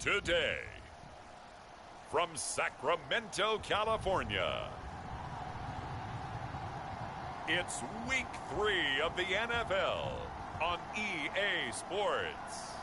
Today, from Sacramento, California, it's Week 3 of the NFL on EA Sports.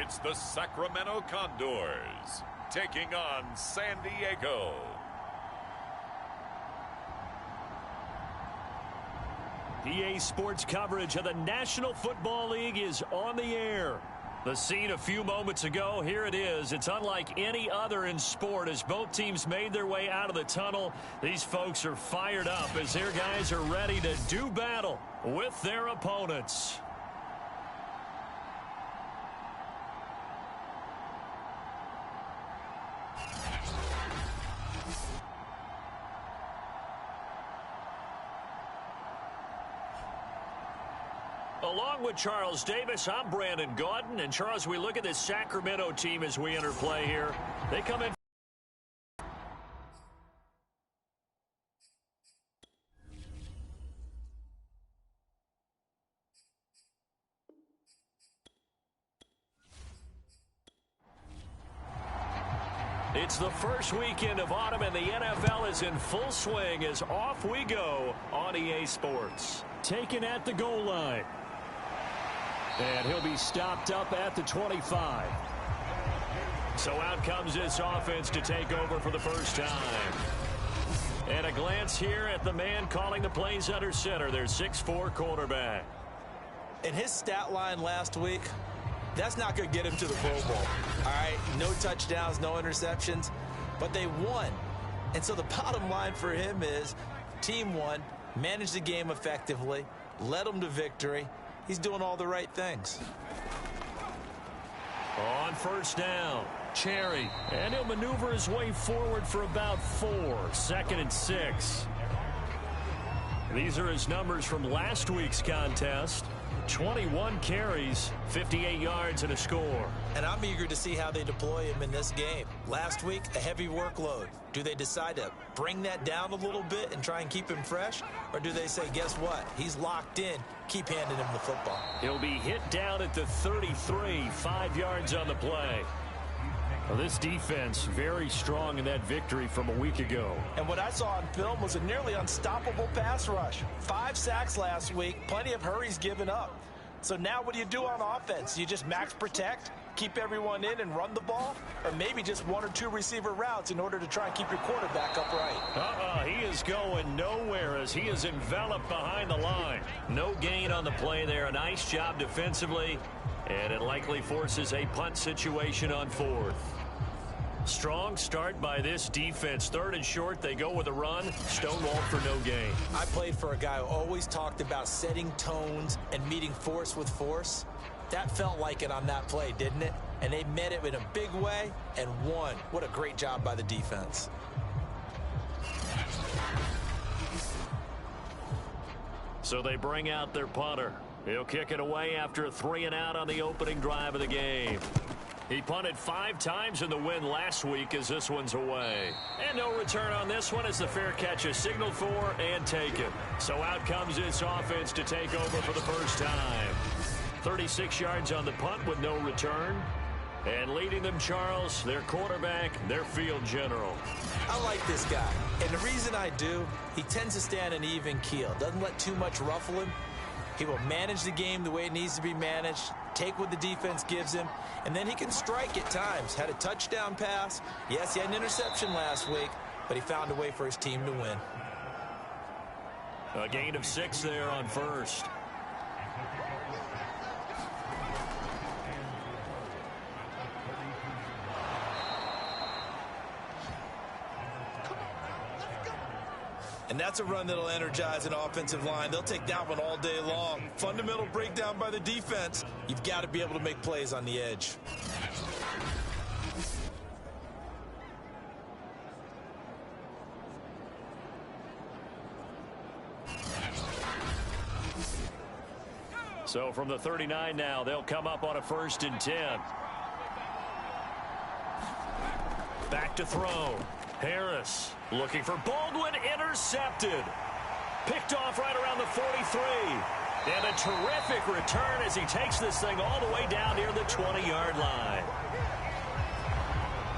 It's the Sacramento Condors taking on San Diego. EA Sports coverage of the National Football League is on the air. The scene a few moments ago, here it is. It's unlike any other in sport as both teams made their way out of the tunnel. These folks are fired up as their guys are ready to do battle with their opponents. Along with Charles Davis, I'm Brandon Gaudin. And Charles, we look at this Sacramento team as we enter play here. They come in. It's the first weekend of autumn, and the NFL is in full swing as off we go on EA Sports. Taken at the goal line. And he'll be stopped up at the 25. So out comes this offense to take over for the first time. And a glance here at the man calling the plays under center, their 6'4" quarterback. In his stat line last week, that's not going to get him to the Pro Bowl. All right, no touchdowns, no interceptions, but they won. And so the bottom line for him is team won, managed the game effectively, led them to victory. He's doing all the right things. On first down, Cherry. And he'll maneuver his way forward for about 4. 2nd and 6. These are his numbers from last week's contest. 21 carries, 58 yards, and a score. And I'm eager to see how they deploy him in this game. Last week, a heavy workload. Do they decide to bring that down a little bit and try and keep him fresh? Or do they say, guess what? He's locked in. Keep handing him the football. He'll be hit down at the 33, 5 yards on the play. Well, this defense very strong in that victory from a week ago. And what I saw on film was a nearly unstoppable pass rush. 5 sacks last week, plenty of hurries given up. So now what do you do on offense? You just max protect, keep everyone in and run the ball? Or maybe just 1 or 2 receiver routes in order to try and keep your quarterback upright? He is going nowhere as he is enveloped behind the line. No gain on the play there. A nice job defensively. And it likely forces a punt situation on 4th. Strong start by this defense. 3rd and short, they go with a run. Stonewalled for no gain. I played for a guy who always talked about setting tones and meeting force with force. That felt like it on that play, didn't it? And they met it in a big way and won. What a great job by the defense. So they bring out their punter. He'll kick it away after a 3-and-out on the opening drive of the game. He punted 5 times in the win last week as this one's away. And no return on this one as the fair catch is signaled for and taken. So out comes this offense to take over for the first time. 36 yards on the punt with no return. And leading them, Charles, their quarterback, their field general. I like this guy. And the reason I do, he tends to stand an even keel. Doesn't let too much ruffle him. He will manage the game the way it needs to be managed, take what the defense gives him, and then he can strike at times. Had a touchdown pass. Yes, he had an interception last week, but he found a way for his team to win. A gain of 6 there on first. And that's a run that'll energize an offensive line. They'll take that one all day long. Fundamental breakdown by the defense. You've got to be able to make plays on the edge. So from the 39 now, they'll come up on a 1st and 10. Back to throw. Harris looking for Baldwin, intercepted. Picked off right around the 43. And a terrific return as he takes this thing all the way down near the 20-yard line.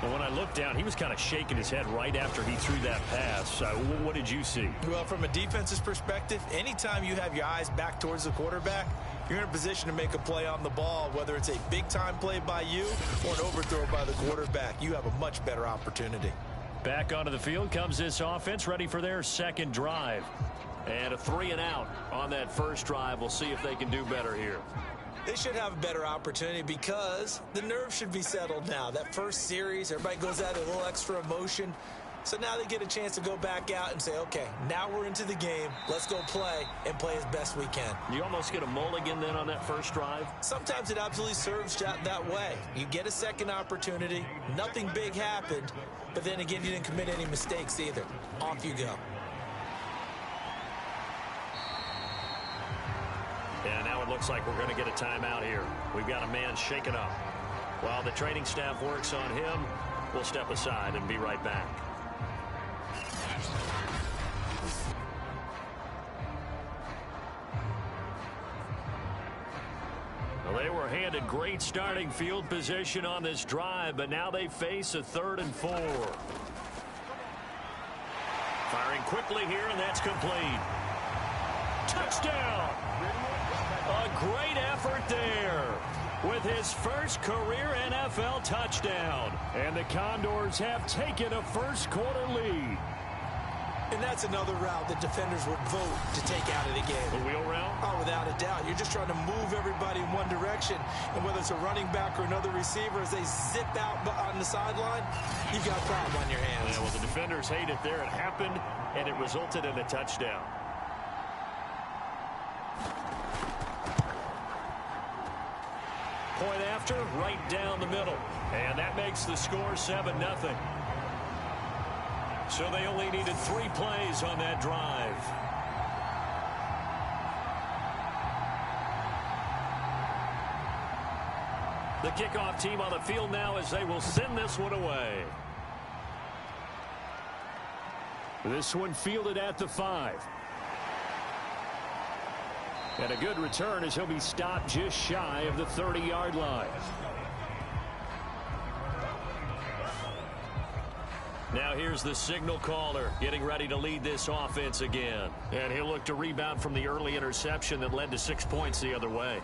And when I looked down, he was kind of shaking his head right after he threw that pass. What did you see? Well, from a defense's perspective, anytime you have your eyes back towards the quarterback, you're in a position to make a play on the ball, whether it's a big-time play by you or an overthrow by the quarterback. You have a much better opportunity. Back onto the field comes this offense, ready for their second drive. And a 3-and-out on that first drive. We'll see if they can do better here. They should have a better opportunity because the nerves should be settled now. That first series, everybody goes out a little extra emotion. So now they get a chance to go back out and say, okay, now we're into the game. Let's go play and play as best we can. You almost get a mulligan then on that first drive? Sometimes it absolutely serves that way. You get a second opportunity. Nothing big happened. But then again, you didn't commit any mistakes either. Off you go. And now it looks like we're going to get a timeout here. We've got a man shaken up. While the training staff works on him, we'll step aside and be right back. Well, they were handed great starting field position on this drive, but now they face a 3rd and 4. Firing quickly here, and that's complete. Touchdown! A great effort there with his first career NFL touchdown. And the Condors have taken a first-quarter lead. And that's another route that defenders would vote to take out of the game. The wheel route? Oh, without a doubt. You're just trying to move everybody in one direction. And whether it's a running back or another receiver, as they zip out on the sideline, you've got a problem on your hands. Yeah, well, the defenders hate it there. It happened, and it resulted in a touchdown. Point after, right down the middle. And that makes the score 7-0. So they only needed 3 plays on that drive. The kickoff team on the field now as they will send this one away. This one fielded at the 5. And a good return as he'll be stopped just shy of the 30-yard line. Now here's the signal caller getting ready to lead this offense again. And he'll look to rebound from the early interception that led to 6 points the other way.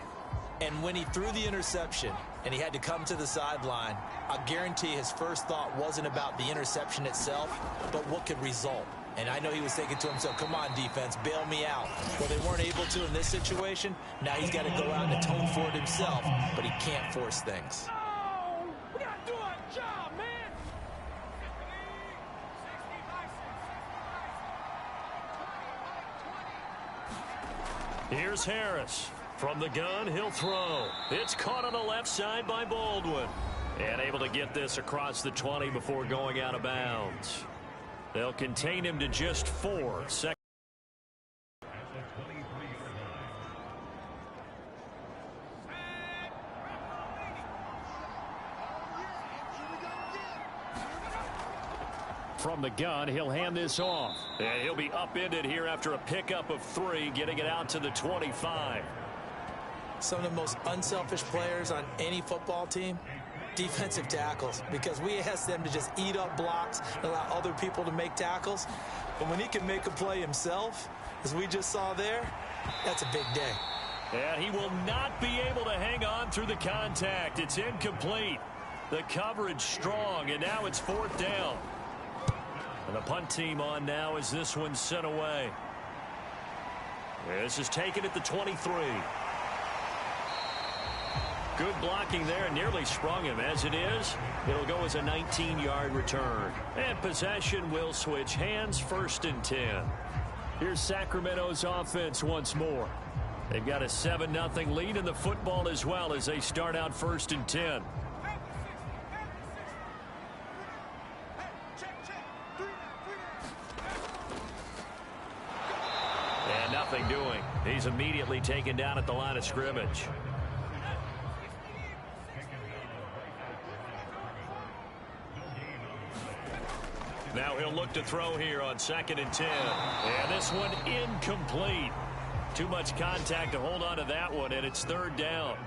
And when he threw the interception and he had to come to the sideline, I guarantee his first thought wasn't about the interception itself, but what could result. And I know he was thinking to himself, come on, defense, bail me out. Well, they weren't able to in this situation. Now he's got to go out and atone for it himself, but he can't force things. Oh, we got to do our job, man. Here's Harris. From the gun, he'll throw. It's caught on the left side by Baldwin. And able to get this across the 20 before going out of bounds. They'll contain him to just 4. From the gun, he'll hand this off. And he'll be upended here after a pickup of 3, getting it out to the 25. Some of the most unselfish players on any football team, defensive tackles, because we ask them to just eat up blocks and allow other people to make tackles. But when he can make a play himself, as we just saw there, that's a big day. And he will not be able to hang on through the contact. It's incomplete. The coverage strong, and now it's 4th down. And the punt team on now as this one's sent away. This is taken at the 23. Good blocking there, nearly sprung him. As it is, it'll go as a 19-yard return. And possession will switch hands, 1st and 10. Here's Sacramento's offense once more. They've got a 7-0 lead in the football as well as they start out 1st and 10. nothing doing. He's immediately taken down at the line of scrimmage. Now he'll look to throw here on 2nd and 10. And this one incomplete. Too much contact to hold on to that one, and it's 3rd down.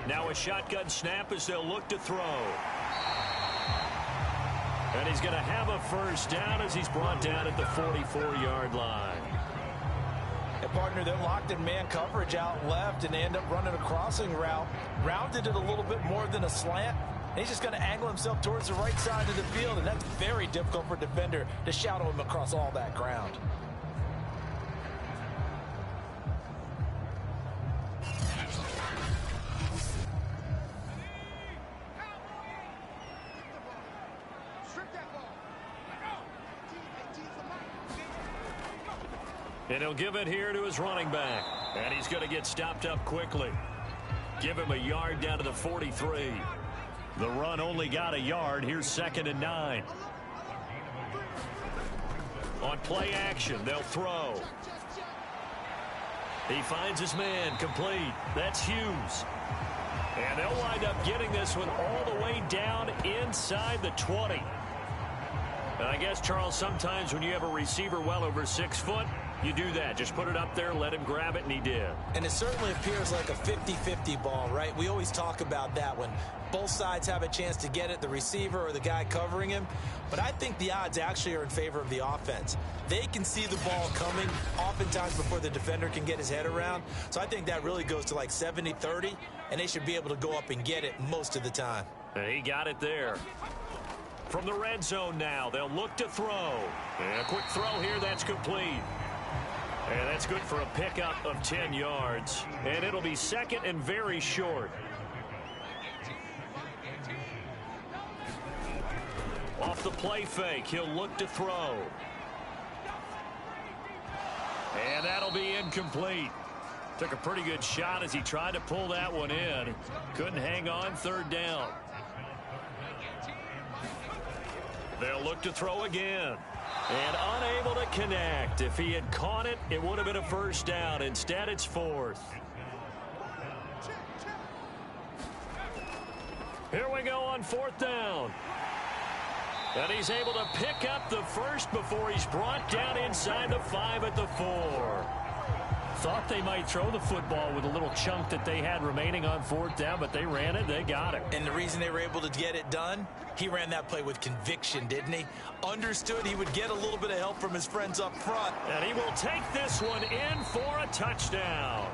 Now a shotgun snap as they'll look to throw. And he's going to have a 1st down as he's brought down at the 44-yard line. A partner that locked in man coverage out left, and they end up running a crossing route. Rounded it a little bit more than a slant. And he's just going to angle himself towards the right side of the field, and that's very difficult for a defender to shadow him across all that ground. And he'll give it here to his running back. And he's going to get stopped up quickly. Give him a yard down to the 43. The run only got a yard. Here's 2nd and 9. On play action, they'll throw. He finds his man, complete. That's Hughes. And they'll wind up getting this one all the way down inside the 20. And I guess, Charles, sometimes when you have a receiver well over 6 foot, you do that. Just put it up there, let him grab it, and he did. And it certainly appears like a 50-50 ball, right? We always talk about that when both sides have a chance to get it, the receiver or the guy covering him. But I think the odds actually are in favor of the offense. They can see the ball coming oftentimes before the defender can get his head around. So I think that really goes to like 70-30, and they should be able to go up and get it most of the time. And he got it there. From the red zone now, they'll look to throw. And a quick throw here, that's complete. And that's good for a pickup of 10 yards. And it'll be 2nd and very short. Off the play fake, he'll look to throw. And that'll be incomplete. Took a pretty good shot as he tried to pull that one in. Couldn't hang on, 3rd down. They'll look to throw again. And unable to connect. If he had caught it, it would have been a 1st down. Instead, it's 4th. Here we go on 4th down. And he's able to pick up the 1st before he's brought down inside the 5 at the 4. Thought they might throw the football with a little chunk that they had remaining on 4th down, but they ran it, they got it. And the reason they were able to get it done, he ran that play with conviction, didn't he? Understood he would get a little bit of help from his friends up front. And he will take this one in for a touchdown.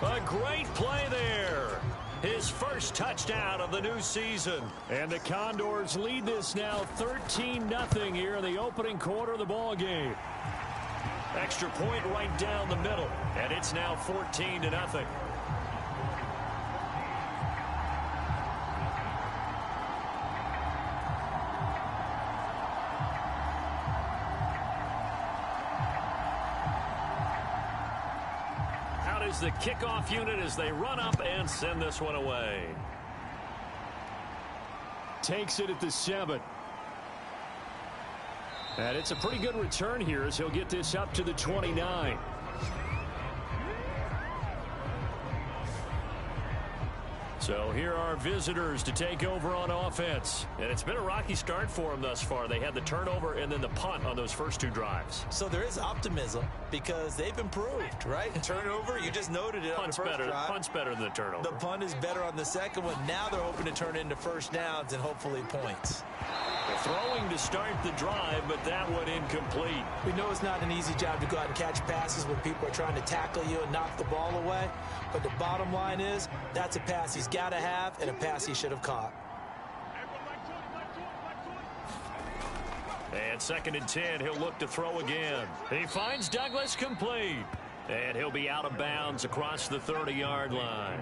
A great play there. His first touchdown of the new season. And the Condors lead this now 13-0 here in the opening quarter of the ball game. Extra point right down the middle, and it's now 14-0. Out is the kickoff unit as they run up and send this one away. Takes it at the 7. And it's a pretty good return here as he'll get this up to the 29. So here are visitors to take over on offense. And it's been a rocky start for them thus far. They had the turnover and then the punt on those first 2 drives. So there is optimism because they've improved, right? Turnover, you just noted it on the first drive. Punt's better than the turnover. The punt is better on the second one. Now they're hoping to turn it into 1st downs and hopefully points. Throwing to start the drive, but that one incomplete. We know it's not an easy job to go out and catch passes when people are trying to tackle you and knock the ball away. But the bottom line is, that's a pass he's got to have and a pass he should have caught. And 2nd and 10, he'll look to throw again. He finds Douglas complete. And he'll be out of bounds across the 30-yard line.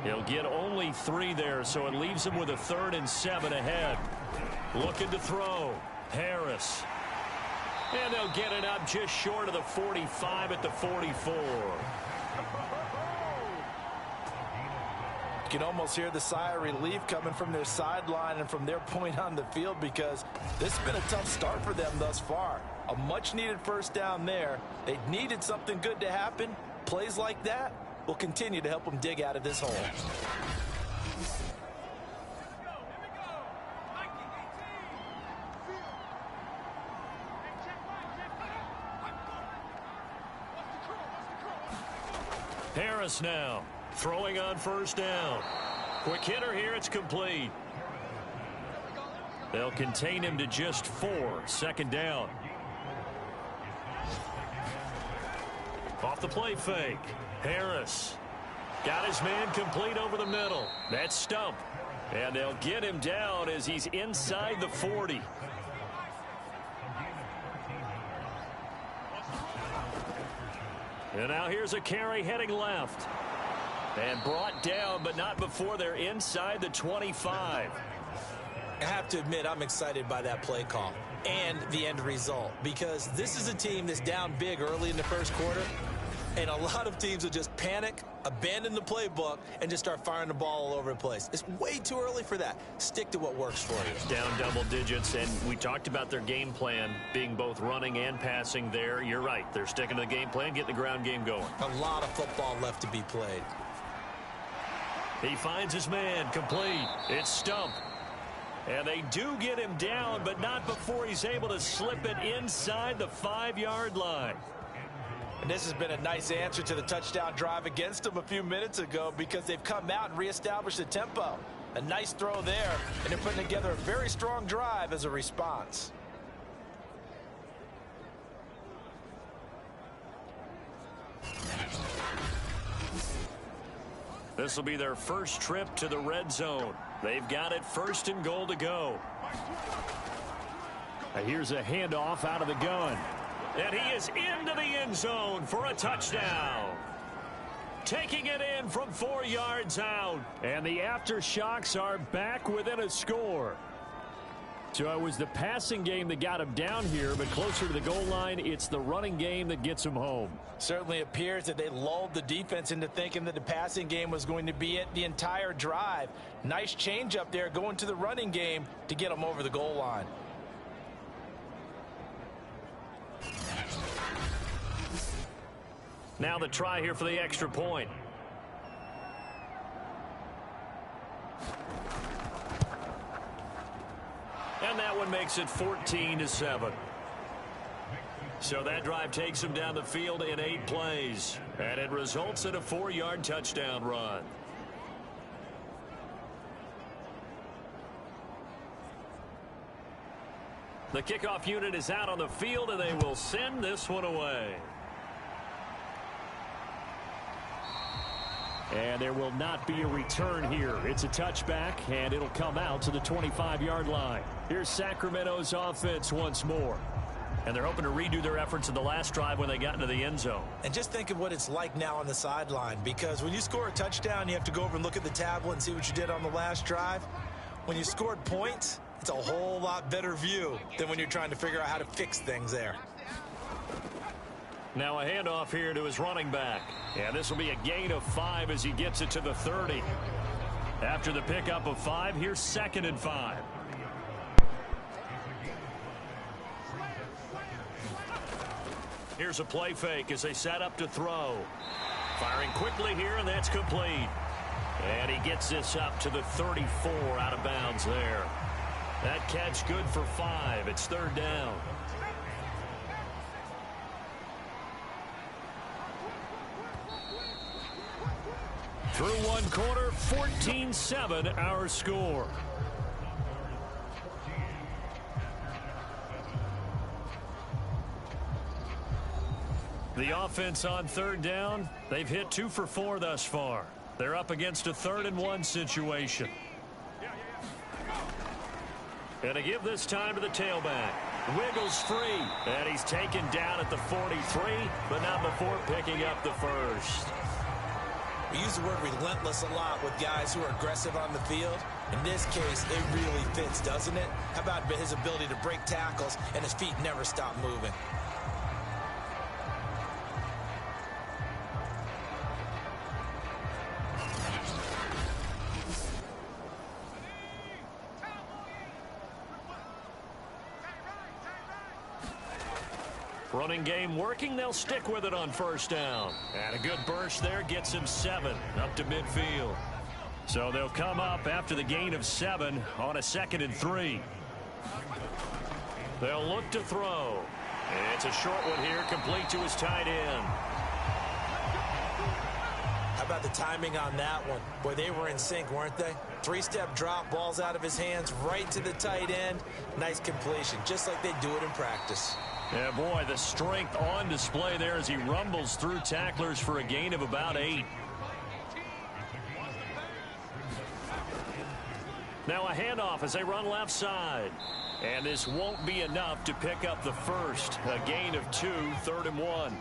He'll get only 3 there, so it leaves him with a 3rd and 7 ahead. Looking to throw. Harris. And they'll get it up just short of the 45 at the 44. can almost hear the sigh of relief coming from their sideline and from their point on the field, because this has been a tough start for them thus far. A much-needed first down there. They needed something good to happen. Plays like that will continue to help them dig out of this hole. Harris now throwing on first down. Quick hitter here. It's complete. They'll contain him to just 4. Second down. Off the play fake. Harris got his man complete over the middle. That's Stump. And they'll get him down as he's inside the 40. And now here's a carry heading left. And brought down, but not before they're inside the 25. I have to admit, I'm excited by that play call and the end result, because this is a team that's down big early in the first quarter, and a lot of teams will just panic, abandon the playbook, and just start firing the ball all over the place. It's way too early for that. Stick to what works for you. Down double digits, and we talked about their game plan being both running and passing there. You're right. They're sticking to the game plan, getting the ground game going. A lot of football left to be played. He finds his man complete. It's Stump. And they do get him down, but not before he's able to slip it inside the 5-yard line. And this has been a nice answer to the touchdown drive against them a few minutes ago, because they've come out and reestablished the tempo. A nice throw there, and they're putting together a very strong drive as a response. This will be their first trip to the red zone. They've got it 1st and goal to go. Here's a handoff out of the gun. And he is into the end zone for a touchdown. Taking it in from 4 yards out. And the aftershocks are back within a score. So it was the passing game that got him down here, but closer to the goal line, it's the running game that gets him home. Certainly appears that they lulled the defense into thinking that the passing game was going to be it the entire drive. Nice change up there going to the running game to get them over the goal line. Now the try here for the extra point. And that one makes it 14-7. So that drive takes him down the field in 8 plays. And it results in a 4-yard touchdown run. The kickoff unit is out on the field, and they will send this one away. And there will not be a return here. It's a touchback, and it'll come out to the 25-yard line. Here's Sacramento's offense once more. And they're hoping to redo their efforts in the last drive when they got into the end zone. And just think of what it's like now on the sideline, because when you score a touchdown, you have to go over and look at the tablet and see what you did on the last drive. When you scored points, it's a whole lot better view than when you're trying to figure out how to fix things there. Now a handoff here to his running back. And this will be a gain of 5 as he gets it to the 30. After the pickup of 5, here's 2nd and 5. Here's a play fake as they set up to throw. Firing quickly here, and that's complete. And he gets this up to the 34 out of bounds there. That catch good for 5. It's 3rd down. Through 1 quarter, 14-7 our score. The offense on 3rd down, they've hit 2 for 4 thus far. They're up against a 3rd and 1 situation. And to give this time to the tailback. Wiggles free, and he's taken down at the 43, but not before picking up the first. We use the word relentless a lot with guys who are aggressive on the field. In this case, it really fits, doesn't it? How about his ability to break tackles and his feet never stop moving? Running game working. They'll stick with it on first down. And a good burst there gets him 7 up to midfield. So they'll come up after the gain of 7 on a 2nd and 3. They'll look to throw. It's a short one here, complete to his tight end. How about the timing on that one? Boy, they were in sync, weren't they? 3-step drop, ball's out of his hands, right to the tight end. Nice completion, just like they do it in practice. Yeah, boy, the strength on display there as he rumbles through tacklers for a gain of about 8. Now a handoff as they run left side. And this won't be enough to pick up the first. A gain of 2, 3rd and 1.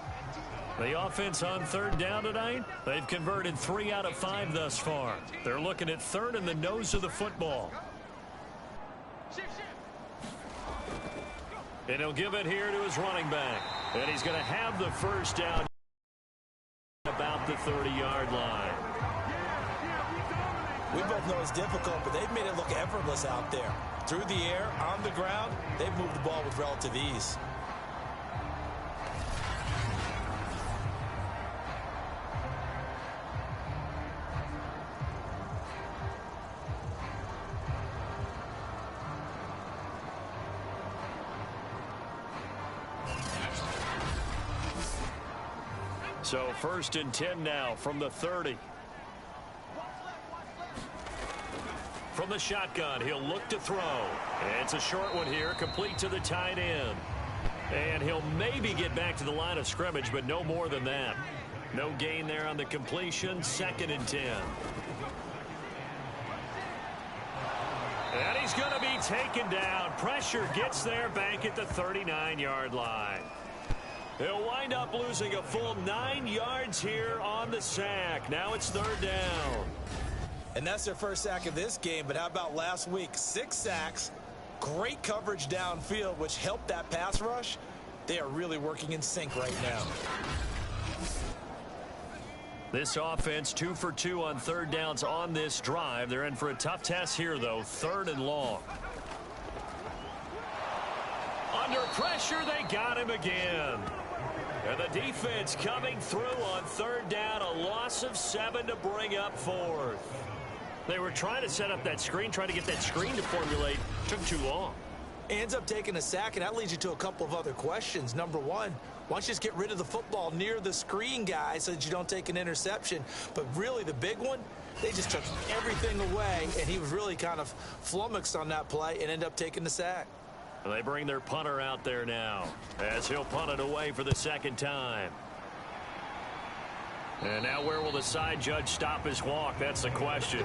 The offense on 3rd down tonight, they've converted 3 out of 5 thus far. They're looking at 3rd in the nose of the football. And he'll give it here to his running back. And he's going to have the first down about the 30-yard line. We both know it's difficult, but they've made it look effortless out there. Through the air, on the ground, they've moved the ball with relative ease. So 1st and 10 now from the 30. From the shotgun, he'll look to throw. It's a short one here, complete to the tight end. And he'll maybe get back to the line of scrimmage, but no more than that. No gain there on the completion, 2nd and 10. And he's going to be taken down. Pressure gets there back at the 39-yard line. He'll wind up losing a full 9 yards here on the sack. Now it's 3rd down. And that's their first sack of this game, but how about last week? 6 sacks, great coverage downfield, which helped that pass rush. They are really working in sync right now. This offense 2 for 2 on 3rd downs on this drive. They're in for a tough test here, though, 3rd and long. Under pressure, they got him again. And the defense coming through on 3rd down, a loss of 7 to bring up 4th. They were trying to set up that screen, trying to get that screen to formulate. Took too long. Ends up taking a sack, and that leads you to a couple of other questions. Number one, why don't you just get rid of the football near the screen guy so that you don't take an interception? But really, the big one, they just took everything away, and he was really kind of flummoxed on that play and ended up taking the sack. They bring their punter out there now as he'll punt it away for the 2nd time. And now where will the side judge stop his walk? That's the question.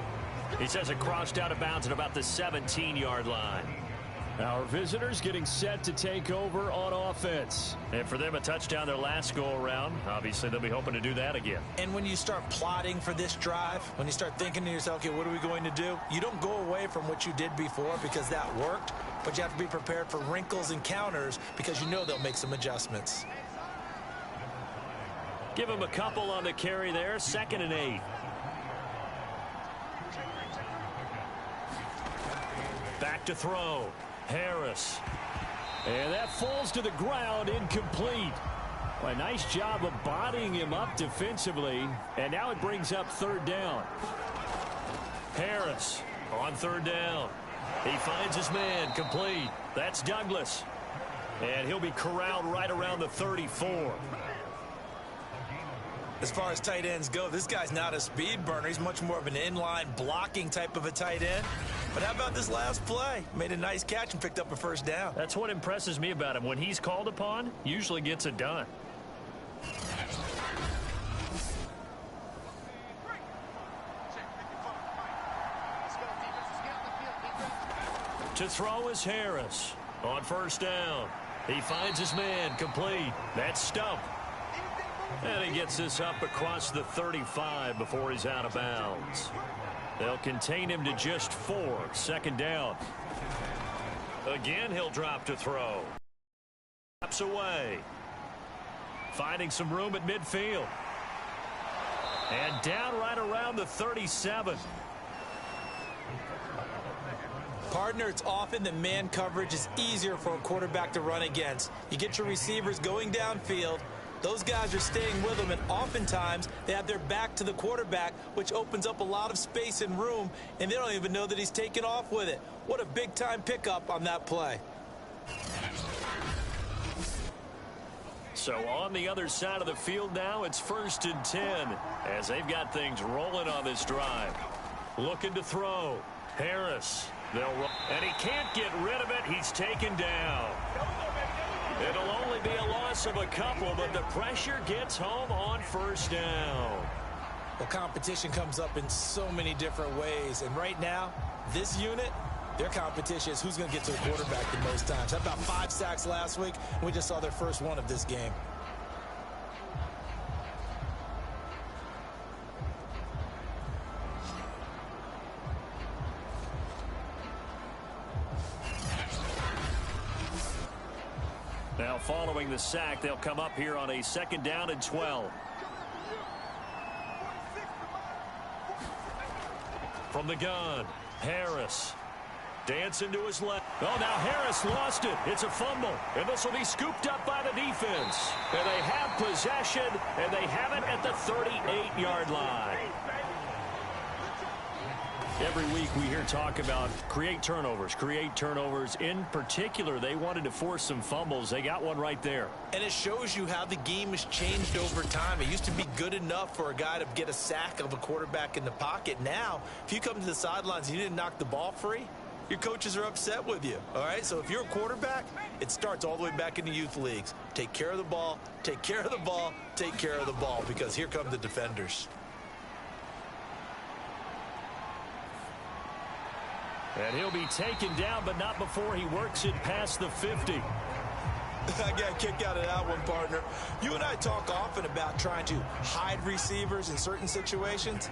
He says it crossed out of bounds at about the 17-yard line. Our visitors getting set to take over on offense. And for them, a touchdown their last go-around. Obviously, they'll be hoping to do that again. And when you start plotting for this drive, when you start thinking to yourself, okay, what are we going to do? You don't go away from what you did before because that worked, but you have to be prepared for wrinkles and counters because you know they'll make some adjustments. Give him a couple on the carry there, 2nd and 8. Back to throw. Harris. And that falls to the ground, incomplete. Well, a nice job of bodying him up defensively. And now it brings up 3rd down. Harris on 3rd down. He finds his man, complete. That's Douglas. And he'll be corralled right around the 34. As far as tight ends go, this guy's not a speed burner. He's much more of an inline blocking type of a tight end. But how about this last play? Made a nice catch and picked up a 1st down. That's what impresses me about him. When he's called upon, usually gets it done. To throw is Harris. On 1st down. He finds his man, complete. That's Stump. And he gets this up across the 35 before he's out of bounds. They'll contain him to just 4. 2nd down. Again, he'll drop to throw. Steps away. Finding some room at midfield. And down right around the 37. Partner, it's often that man coverage is easier for a quarterback to run against. You get your receivers going downfield. Those guys are staying with them, and oftentimes they have their back to the quarterback, which opens up a lot of space and room, and they don't even know that he's taken off with it. What a big-time pickup on that play. So on the other side of the field now, it's 1st and 10 as they've got things rolling on this drive. Looking to throw. Harris. And he can't get rid of it. He's taken down. It'll only be a loss of a couple, but the pressure gets home on 1st down. Well, competition comes up in so many different ways, and right now, this unit, their competition is who's going to get to the quarterback the most times. Had about 5 sacks last week, and we just saw their first one of this game. Now following the sack, they'll come up here on a 2nd down and 12. From the gun, Harris. Dancing to his left. Oh, now Harris lost it. It's a fumble. And this will be scooped up by the defense. And they have possession, and they have it at the 38-yard line. Every week we hear talk about create turnovers. In particular, they wanted to force some fumbles. They got one right there. And it shows you how the game has changed over time. It used to be good enough for a guy to get a sack of a quarterback in the pocket. Now, if you come to the sidelines and you didn't knock the ball free, your coaches are upset with you. All right, so if you're a quarterback, it starts all the way back in the youth leagues. Take care of the ball, take care of the ball, take care of the ball, because here come the defenders. And he'll be taken down, but not before he works it past the 50. I got a kick out of that one, partner. You and I talk often about trying to hide receivers in certain situations,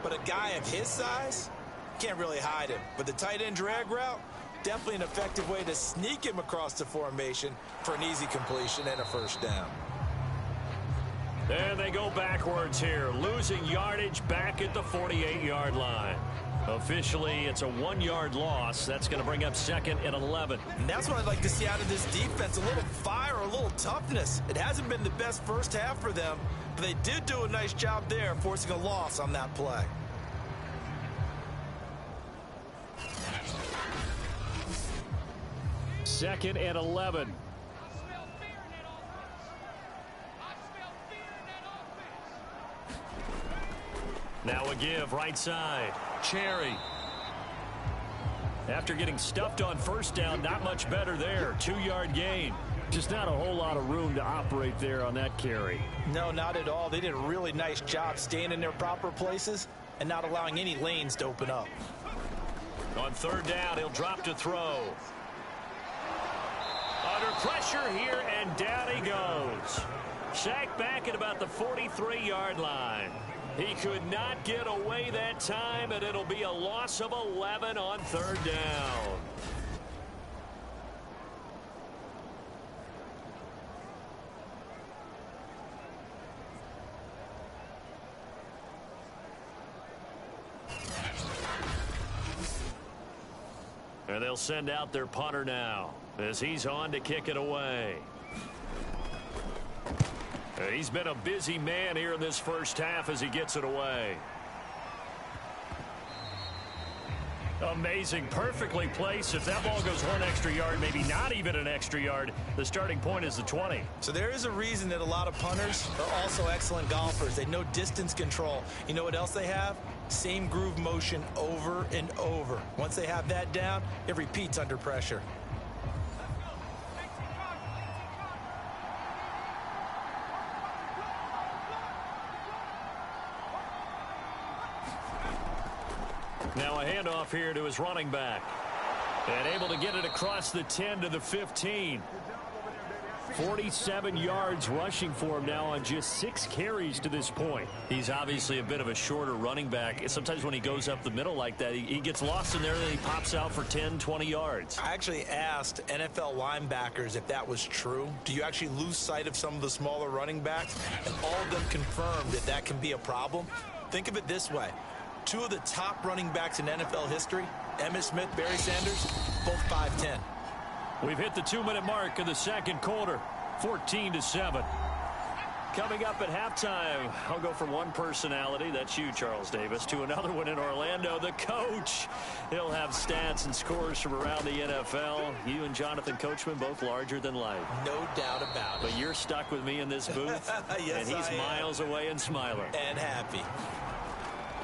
but a guy of his size can't really hide him. But the tight end drag route, definitely an effective way to sneak him across the formation for an easy completion and a 1st down. And they go backwards here, losing yardage back at the 48-yard line. Officially, it's a 1-yard loss. That's going to bring up 2nd and 11. And that's what I'd like to see out of this defense, a little fire, a little toughness. It hasn't been the best first half for them, but they did do a nice job there, forcing a loss on that play. Second and 11. Now a give right side. Cherry. After getting stuffed on 1st down, not much better there. 2-yard gain. Just not a whole lot of room to operate there on that carry. No, not at all. They did a really nice job staying in their proper places and not allowing any lanes to open up. On 3rd down, he'll drop to throw. Under pressure here, and down he goes. Sacked back at about the 43-yard line. He could not get away that time, and it'll be a loss of 11 on 3rd down. And they'll send out their punter now as he's on to kick it away. He's been a busy man here in this first half as he gets it away. Amazing, perfectly placed. If that ball goes 1 extra yard, maybe not even an extra yard, the starting point is the 20. So there is a reason that a lot of punters are also excellent golfers. They know distance control. You know what else they have? Same groove motion over and over. Once they have that down, it repeats under pressure. Now a handoff here to his running back. And able to get it across the 10 to the 15. 47 yards rushing for him now on just 6 carries to this point. He's obviously a bit of a shorter running back. Sometimes when he goes up the middle like that, he gets lost in there and then he pops out for 10, 20 yards. I actually asked NFL linebackers if that was true. Do you actually lose sight of some of the smaller running backs? And all of them confirmed that that can be a problem. Think of it this way. 2 of the top running backs in NFL history Emmitt Smith, Barry Sanders, both 5'10". We've hit the 2-minute mark of the second quarter, 14-7. Coming up at halftime, I'll go from one personality, that's you, Charles Davis, to another one in Orlando, the coach. He'll have stats and scores from around the NFL. You and Jonathan Coachman, both larger than life. No doubt about it. But you're stuck with me in this booth, yes, and he's miles away and smiling. And happy.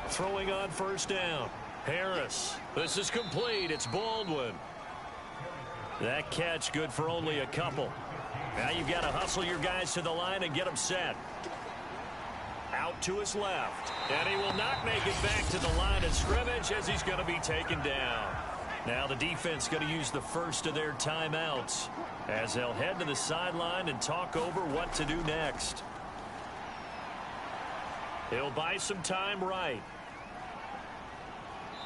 Throwing on first down. Harris. This is complete. It's Baldwin. That catch good for only a couple. Now you've got to hustle your guys to the line and get them set. Out to his left. And he will not make it back to the line of scrimmage as he's going to be taken down. Now the defense going to use the first of their timeouts as they'll head to the sideline and talk over what to do next. He'll buy some time right.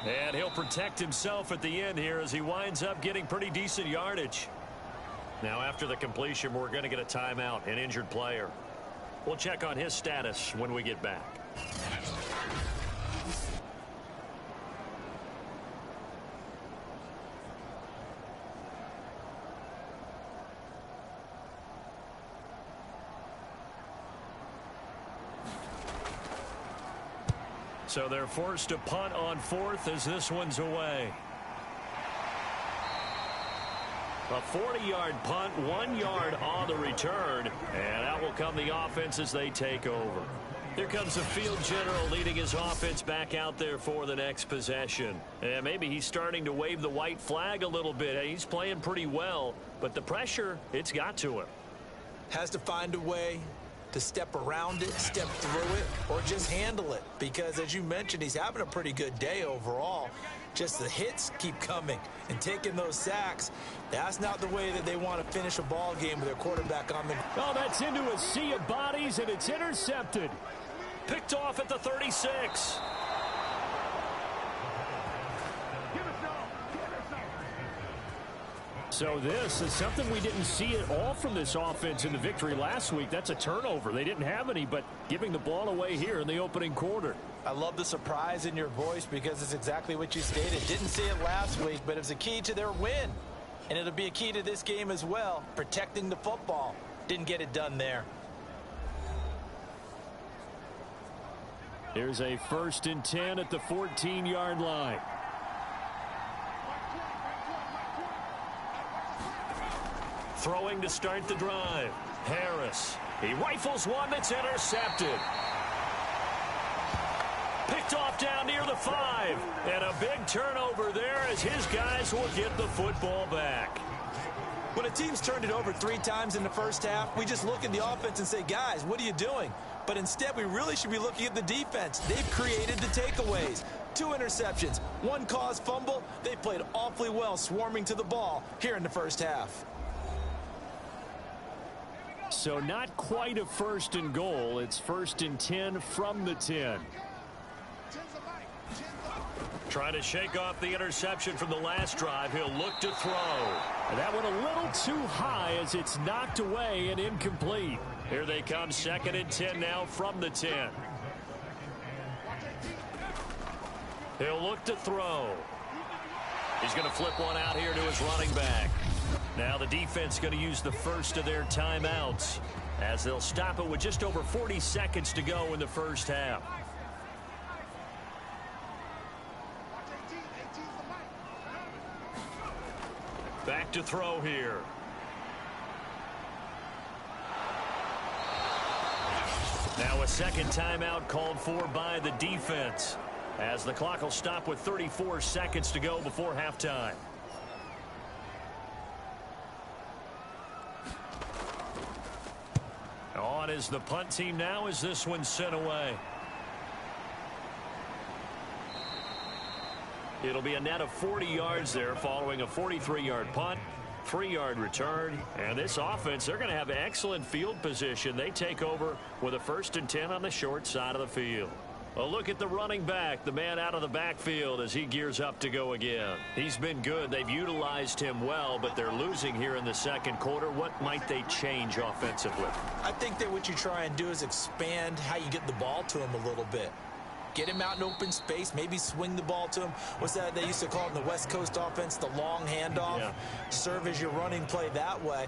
And he'll protect himself at the end here as he winds up getting pretty decent yardage. Now, after the completion, we're going to get a timeout, an injured player. We'll check on his status when we get back. So they're forced to punt on fourth as this one's away. A 40-yard punt, 1 yard on the return, and out will come the offense as they take over. Here comes the field general leading his offense back out there for the next possession. And maybe he's starting to wave the white flag a little bit. He's playing pretty well, but the pressure, it's got to him. Has to find a way to step around it, step through it, or just handle it. Because, as you mentioned, he's having a pretty good day overall. Just the hits keep coming and taking those sacks. That's not the way that they want to finish a ball game with their quarterback on the ground. Oh, that's into a sea of bodies, and it's intercepted. Picked off at the 36. So this is something we didn't see at all from this offense in the victory last week. That's a turnover. They didn't have any, but giving the ball away here in the opening quarter. I love the surprise in your voice because it's exactly what you stated. Didn't see it last week, but it was a key to their win. And it'll be a key to this game as well, protecting the football. Didn't get it done there. Here's a 1st and 10 at the 14-yard line. Throwing to start the drive. Harris. He rifles one that's intercepted. Picked off down near the 5. And a big turnover there as his guys will get the football back. When a team's turned it over 3 times in the first half, we just look at the offense and say, guys, what are you doing? But instead, we really should be looking at the defense. They've created the takeaways. 2 interceptions, 1 caused fumble. They played awfully well swarming to the ball here in the first half. So not quite a 1st and goal. It's 1st and 10 from the 10. Trying to shake off the interception from the last drive. He'll look to throw. And that went a little too high as it's knocked away and incomplete. Here they come, 2nd and 10 now from the 10. He'll look to throw. He's going to flip one out here to his running back. Now the defense going to use the first of their timeouts as they'll stop it with just over 40 seconds to go in the first half. Back to throw here. Now a second timeout called for by the defense as the clock will stop with 34 seconds to go before halftime. On is the punt team now as this one's sent away. It'll be a net of 40 yards there following a 43-yard punt, 3-yard return. And this offense, they're going to have excellent field position. They take over with a 1st and 10 on the short side of the field. A look at the running back, the man out of the backfield as he gears up to go again. He's been good. They've utilized him well, but they're losing here in the second quarter. What might they change offensively? I think that what you try and do is expand how you get the ball to him a little bit. Get him out in open space, maybe swing the ball to him. What's that they used to call it in the West Coast offense, the long handoff? Yeah. Serve as your running play that way,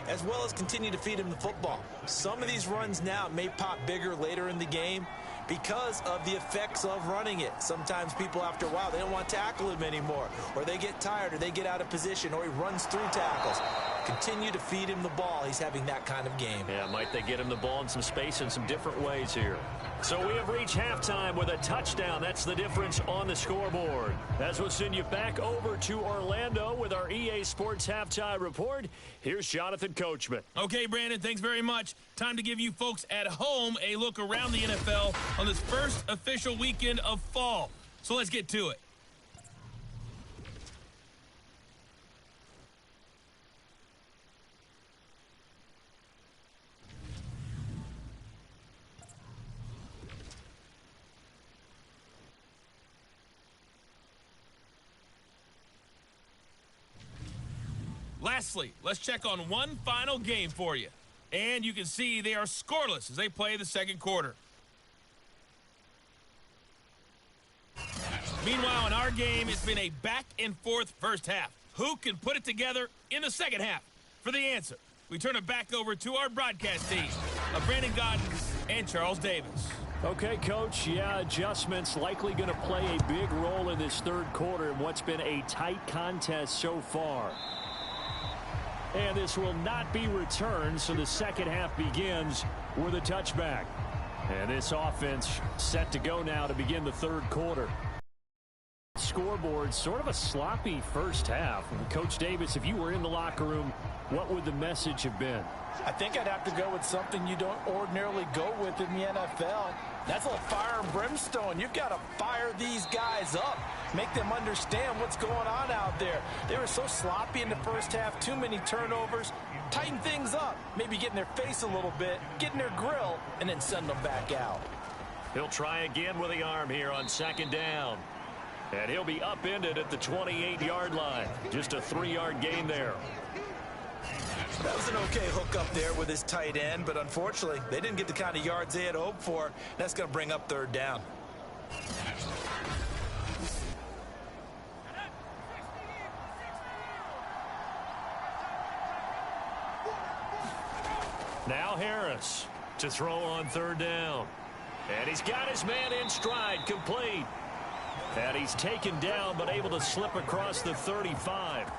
as well as continue to feed him the football. Some of these runs now may pop bigger later in the game because of the effects of running it. Sometimes people, after a while, they don't want to tackle him anymore, or they get tired, or they get out of position, or he runs through tackles. Continue to feed him the ball. He's having that kind of game. Yeah, might they get him the ball in some space in some different ways here. So we have reached halftime with a touchdown. That's the difference on the scoreboard. As we'll send you back over to Orlando with our EA Sports Halftime Report. Here's Jonathan Coachman. Okay, Brandon, thanks very much. Time to give you folks at home a look around the NFL on this first official weekend of fall. So let's get to it. Lastly, let's check on one final game for you. And you can see they are scoreless as they play the second quarter. Meanwhile, in our game, it's been a back-and-forth first half. Who can put it together in the second half? For the answer, we turn it back over to our broadcast team of Brandon Godden and Charles Davis. Okay, Coach, yeah, adjustments likely going to play a big role in this third quarter in what's been a tight contest so far. And this will not be returned, so the second half begins with a touchback. And this offense set to go now to begin the third quarter. Scoreboard, sort of a sloppy first half. And Coach Davis, if you were in the locker room, what would the message have been? I think I'd have to go with something you don't ordinarily go with in the NFL. That's a little fire and brimstone. You've got to fire these guys up. Make them understand what's going on out there. They were so sloppy in the first half, too many turnovers. Tighten things up. Maybe get in their face a little bit, get in their grill, and then send them back out. He'll try again with the arm here on second down. And he'll be upended at the 28-yard line. Just a 3-yard gain there. That was an okay hook up there with his tight end, but unfortunately, they didn't get the kind of yards they had hoped for. That's going to bring up third down. Now Harris to throw on third down. And he's got his man in stride, complete. And he's taken down, but able to slip across the 35.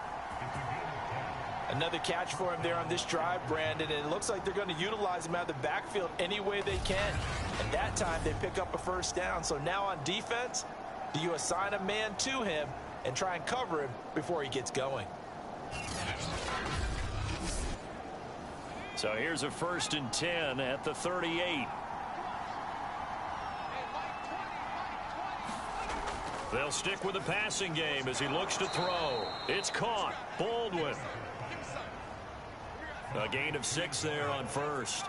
Another catch for him there on this drive, Brandon, and it looks like they're going to utilize him out of the backfield any way they can. And that time, they pick up a first down. So now on defense, do you assign a man to him and try and cover him before he gets going? So here's a 1st and 10 at the 38. They'll stick with the passing game as he looks to throw. It's caught. Baldwin. A gain of 6 there on first.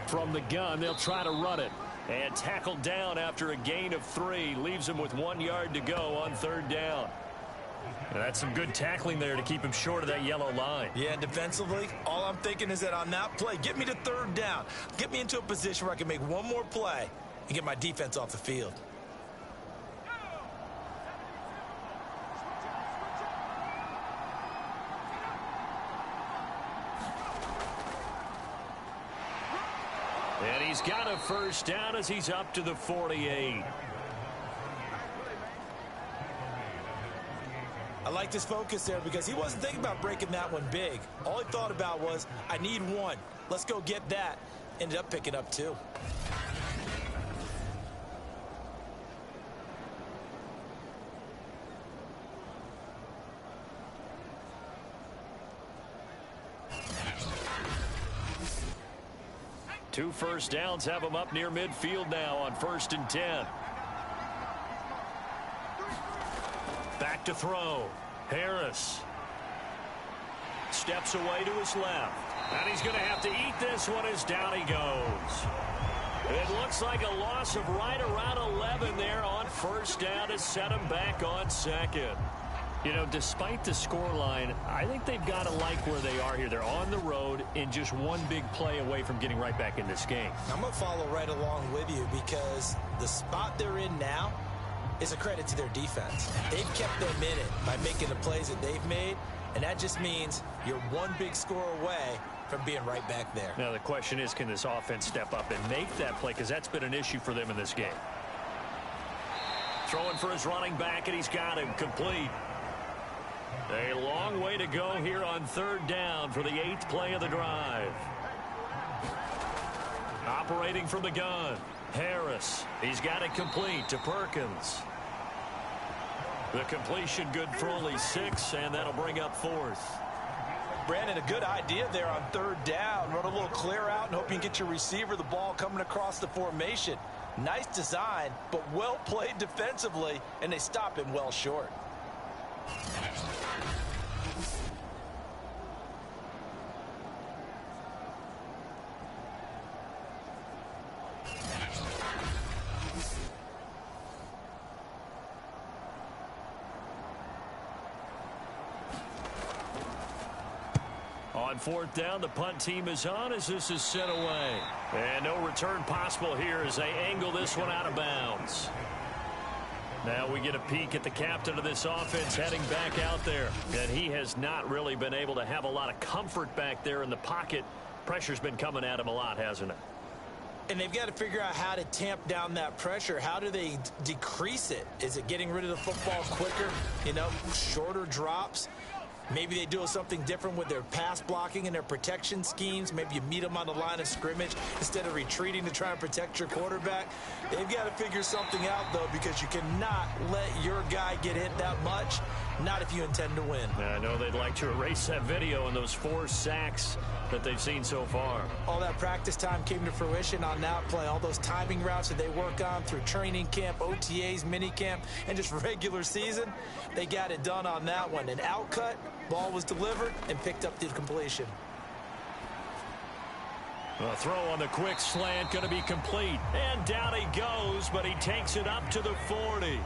From the gun, they'll try to run it. And tackled down after a gain of 3. Leaves him with 1 yard to go on third down. And that's some good tackling there to keep him short of that yellow line. Yeah, and defensively, all I'm thinking is that on that play, get me to third down. Get me into a position where I can make one more play and get my defense off the field. And he's got a first down as he's up to the 48. I liked his focus there because he wasn't thinking about breaking that one big. All he thought about was, I need 1. Let's go get that. Ended up picking up 2. Two first downs have him up near midfield now on 1st and 10. Back to throw. Harris steps away to his left. And he's going to have to eat this one as down he goes. It looks like a loss of right around 11 there on first down to set him back on second. You know, despite the scoreline, I think they've got to like where they are here. They're on the road and just one big play away from getting right back in this game. I'm going to follow right along with you because the spot they're in now is a credit to their defense. They've kept them in it by making the plays that they've made, and that just means you're one big score away from being right back there. Now, the question is, can this offense step up and make that play? Because that's been an issue for them in this game. Throwing for his running back, and he's got him complete. A long way to go here on third down for the 8th play of the drive. Operating from the gun, Harris. He's got it complete to Perkins. The completion good for only 6, and that'll bring up 4th. Brandon, a good idea there on third down. Run a little clear out and hope you can get your receiver the ball coming across the formation. Nice design, but well played defensively, and they stop him well short. On fourth down, the punt team is on as this is sent away. And no return possible here as they angle this one out of bounds. Now we get a peek at the captain of this offense heading back out there. And he has not really been able to have a lot of comfort back there in the pocket. Pressure's been coming at him a lot, hasn't it? And they've got to figure out how to tamp down that pressure. How do they decrease it? Is it getting rid of the football quicker? You know, shorter drops? Maybe they do something different with their pass blocking and their protection schemes. Maybe you meet them on the line of scrimmage instead of retreating to try and protect your quarterback. They've got to figure something out, though, because you cannot let your guy get hit that much, not if you intend to win. I know they'd like to erase that video and those 4 sacks that they've seen so far. All that practice time came to fruition on that play. All those timing routes that they work on through training camp, OTAs, minicamp, and just regular season, they got it done on that one. An outcut, ball was delivered, and picked up the completion. A throw on the quick slant going to be complete. And down he goes, but he takes it up to the 40.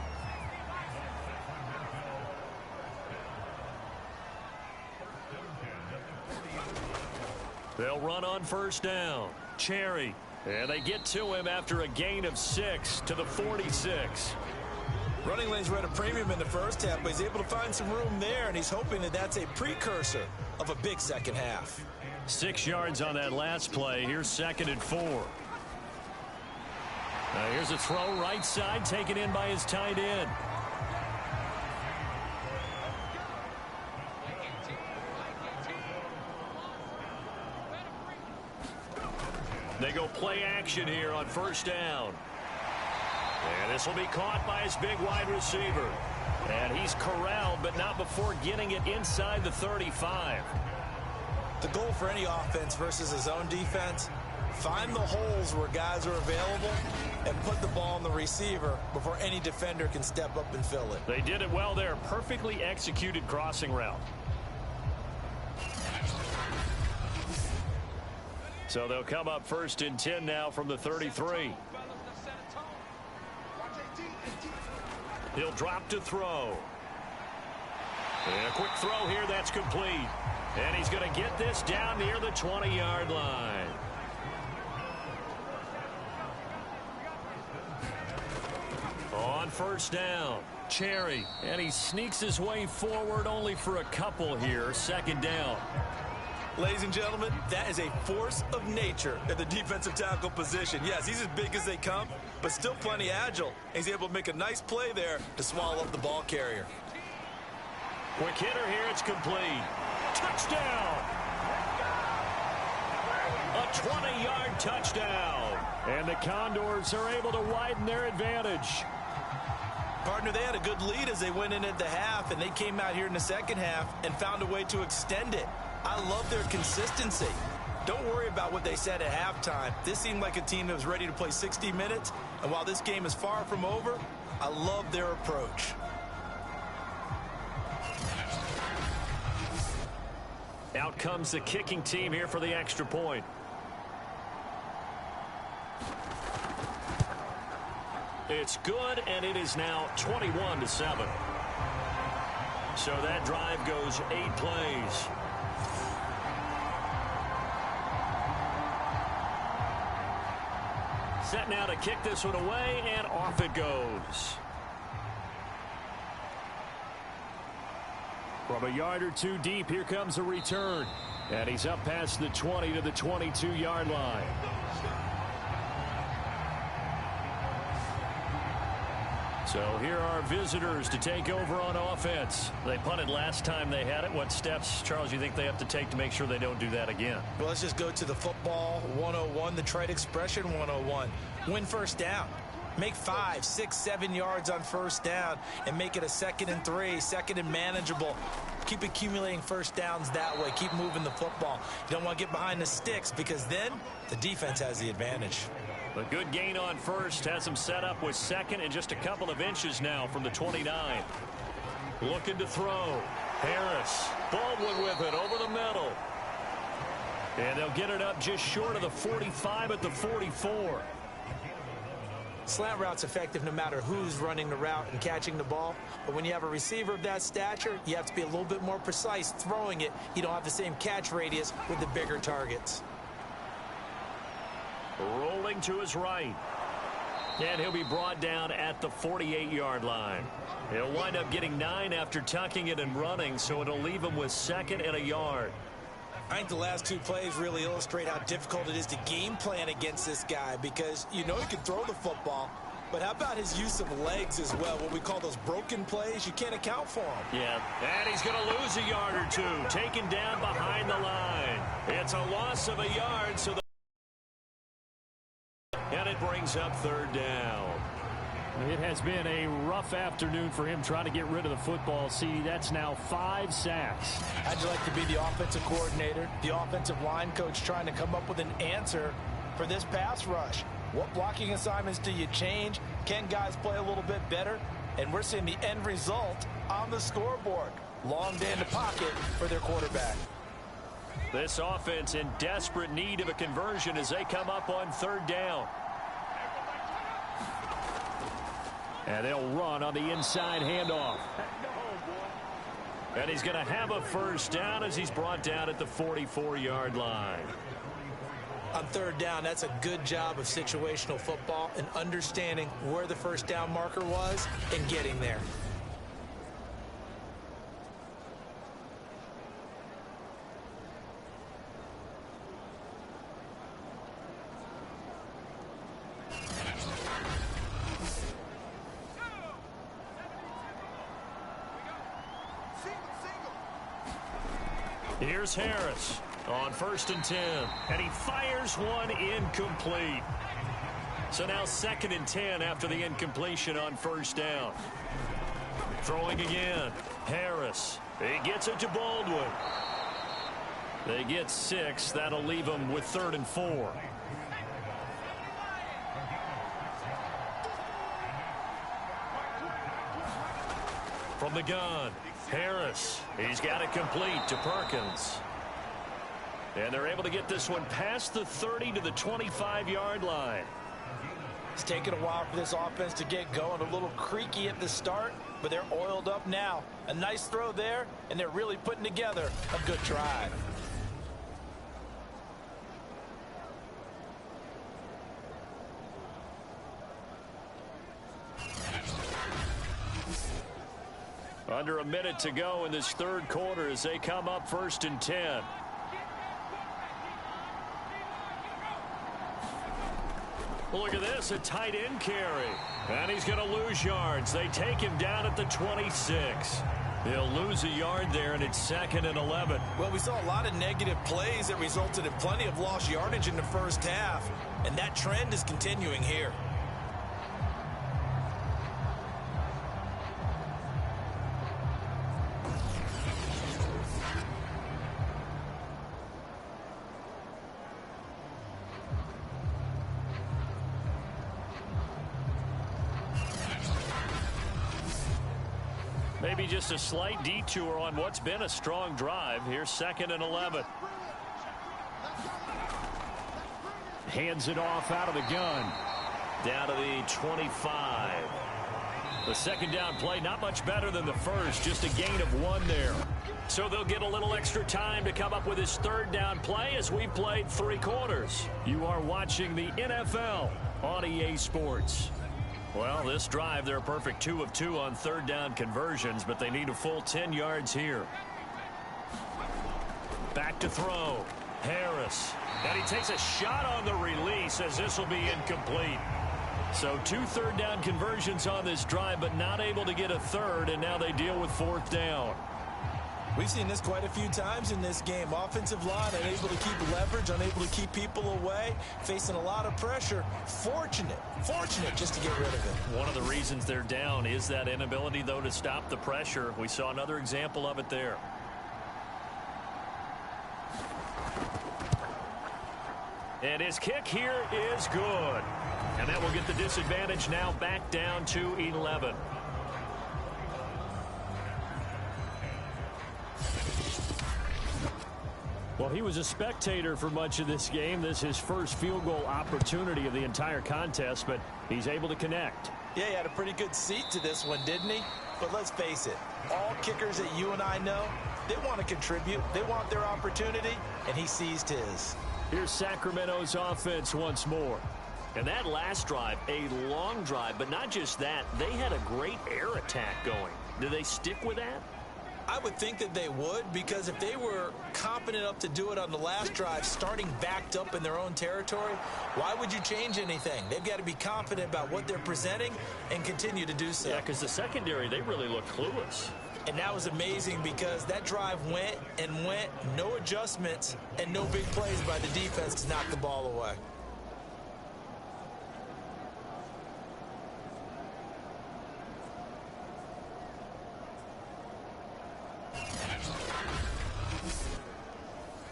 They'll run on first down. Cherry. And they get to him after a gain of 6 to the 46. Running lanes were at a premium in the first half, but he's able to find some room there, and he's hoping that that's a precursor of a big second half. 6 yards on that last play. Here's 2nd and 4. Here's a throw right side, taken in by his tight end. They go play action here on first down. And this will be caught by his big wide receiver. And he's corralled, but not before getting it inside the 35. The goal for any offense versus his own defense, find the holes where guys are available and put the ball on the receiver before any defender can step up and fill it. They did it well there. Perfectly executed crossing route. So they'll come up 1st and 10 now from the 33. He'll drop to throw. And a quick throw here, that's complete. And he's going to get this down near the 20-yard line. On first down, Cherry. And he sneaks his way forward only for a couple here. 2nd down. Ladies and gentlemen, that is a force of nature at the defensive tackle position. Yes, he's as big as they come, but still plenty agile. He's able to make a nice play there to swallow up the ball carrier. Quick hitter here, it's complete. Touchdown! A 20-yard touchdown. And the Condors are able to widen their advantage. Partner, they had a good lead as they went in at the half, and they came out here in the second half and found a way to extend it. I love their consistency. Don't worry about what they said at halftime. This seemed like a team that was ready to play 60 minutes, and while this game is far from over, I love their approach. Out comes the kicking team here for the extra point. It's good, and it is now 21-7. So that drive goes 8 plays. Set now to kick this one away, and off it goes. From a yard or two deep, here comes a return. And he's up past the 20 to the 22-yard line. So here are visitors to take over on offense. They punted last time they had it. What steps, Charles, you think they have to take to make sure they don't do that again? Well, let's just go to the football 101, the trade expression 101. Win first down. Make 5, 6, 7 yards on first down and make it a 2nd and 3, 2nd and manageable. Keep accumulating first downs that way. Keep moving the football. You don't want to get behind the sticks because then the defense has the advantage. A good gain on first has him set up with 2nd and just a couple of inches now from the 29. Looking to throw. Harris. Baldwin with it over the middle. And they'll get it up just short of the 45 at the 44. Slant route's effective no matter who's running the route and catching the ball. But when you have a receiver of that stature, you have to be a little bit more precise throwing it. You don't have the same catch radius with the bigger targets. Rolling to his right. And he'll be brought down at the 48-yard line. He'll wind up getting 9 after tucking it and running, so it'll leave him with 2nd and a yard. I think the last 2 plays really illustrate how difficult it is to game plan against this guy because you know he can throw the football, but how about his use of legs as well? What we call those broken plays, you can't account for them. Yeah, and he's going to lose a yard or 2, taken down behind the line. It's a loss of a yard, so and it brings up 3rd down. It has been a rough afternoon for him trying to get rid of the football. See, that's now 5 sacks. How'd you like to be the offensive coordinator, the offensive line coach trying to come up with an answer for this pass rush? What blocking assignments do you change? Can guys play a little bit better? And we're seeing the end result on the scoreboard. Long day in the pocket for their quarterback. This offense in desperate need of a conversion as they come up on 3rd down. And they'll run on the inside handoff. And he's going to have a first down as he's brought down at the 44-yard line. On 3rd down, that's a good job of situational football and understanding where the first down marker was and getting there. Here's Harris on 1st and 10. And he fires one incomplete. So now 2nd and 10 after the incompletion on first down. Throwing again. Harris. He gets it to Baldwin. They get 6. That'll leave them with 3rd and 4. From the gun. Harris, he's got it complete to Perkins. And they're able to get this one past the 30 to the 25-yard line. It's taken a while for this offense to get going. A little creaky at the start, but they're oiled up now. A nice throw there, and they're really putting together a good drive. Under a minute to go in this 3rd quarter as they come up 1st and 10. Look at this, a tight end carry. And he's going to lose yards. They take him down at the 26. He'll lose a yard there, and it's 2nd and 11. Well, we saw a lot of negative plays that resulted in plenty of lost yardage in the first half, and that trend is continuing here. Maybe just a slight detour on what's been a strong drive. Here's 2nd and 11. Hands it off out of the gun. Down to the 25. The second down play, not much better than the first, just a gain of 1 there. So they'll get a little extra time to come up with his third down play as we've played 3 quarters. You are watching the NFL on EA Sports. Well, this drive, they're a perfect 2 of 2 on third down conversions, but they need a full 10 yards here. Back to throw. Harris. And he takes a shot on the release as this will be incomplete. So 2 third down conversions on this drive, but not able to get a third, and now they deal with 4th down. We've seen this quite a few times in this game. Offensive line unable to keep leverage, unable to keep people away, facing a lot of pressure. Fortunate just to get rid of it. One of the reasons they're down is that inability, though, to stop the pressure. We saw another example of it there. And his kick here is good. And that will get the disadvantage now back down to 11. Well, he was a spectator for much of this game. This is his first field goal opportunity of the entire contest, but he's able to connect. Yeah, he had a pretty good seat to this one, didn't he? But let's face it, all kickers that you and I know, they want to contribute. They want their opportunity, and he seized his. Here's Sacramento's offense once more. And that last drive, a long drive, but not just that, they had a great air attack going. Do they stick with that? I would think that they would, because if they were competent enough to do it on the last drive, starting backed up in their own territory, why would you change anything? They've got to be confident about what they're presenting and continue to do so. Yeah, because the secondary, they really look clueless. And that was amazing because that drive went and went, no adjustments, and no big plays by the defense to knock the ball away.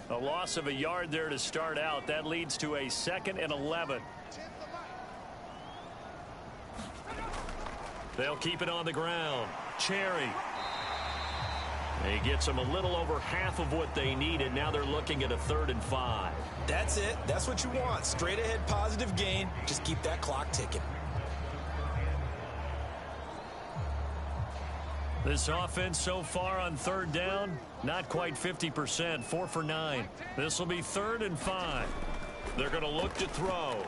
A loss of a yard there to start out. That leads to a 2nd and 11. They'll keep it on the ground. Cherry. He gets them a little over half of what they needed. Now they're looking at a 3rd and 5. That's it. That's what you want. Straight ahead positive gain. Just keep that clock ticking. This offense so far on 3rd down, not quite 50%, 4 for 9. This will be 3rd and 5. They're going to look to throw.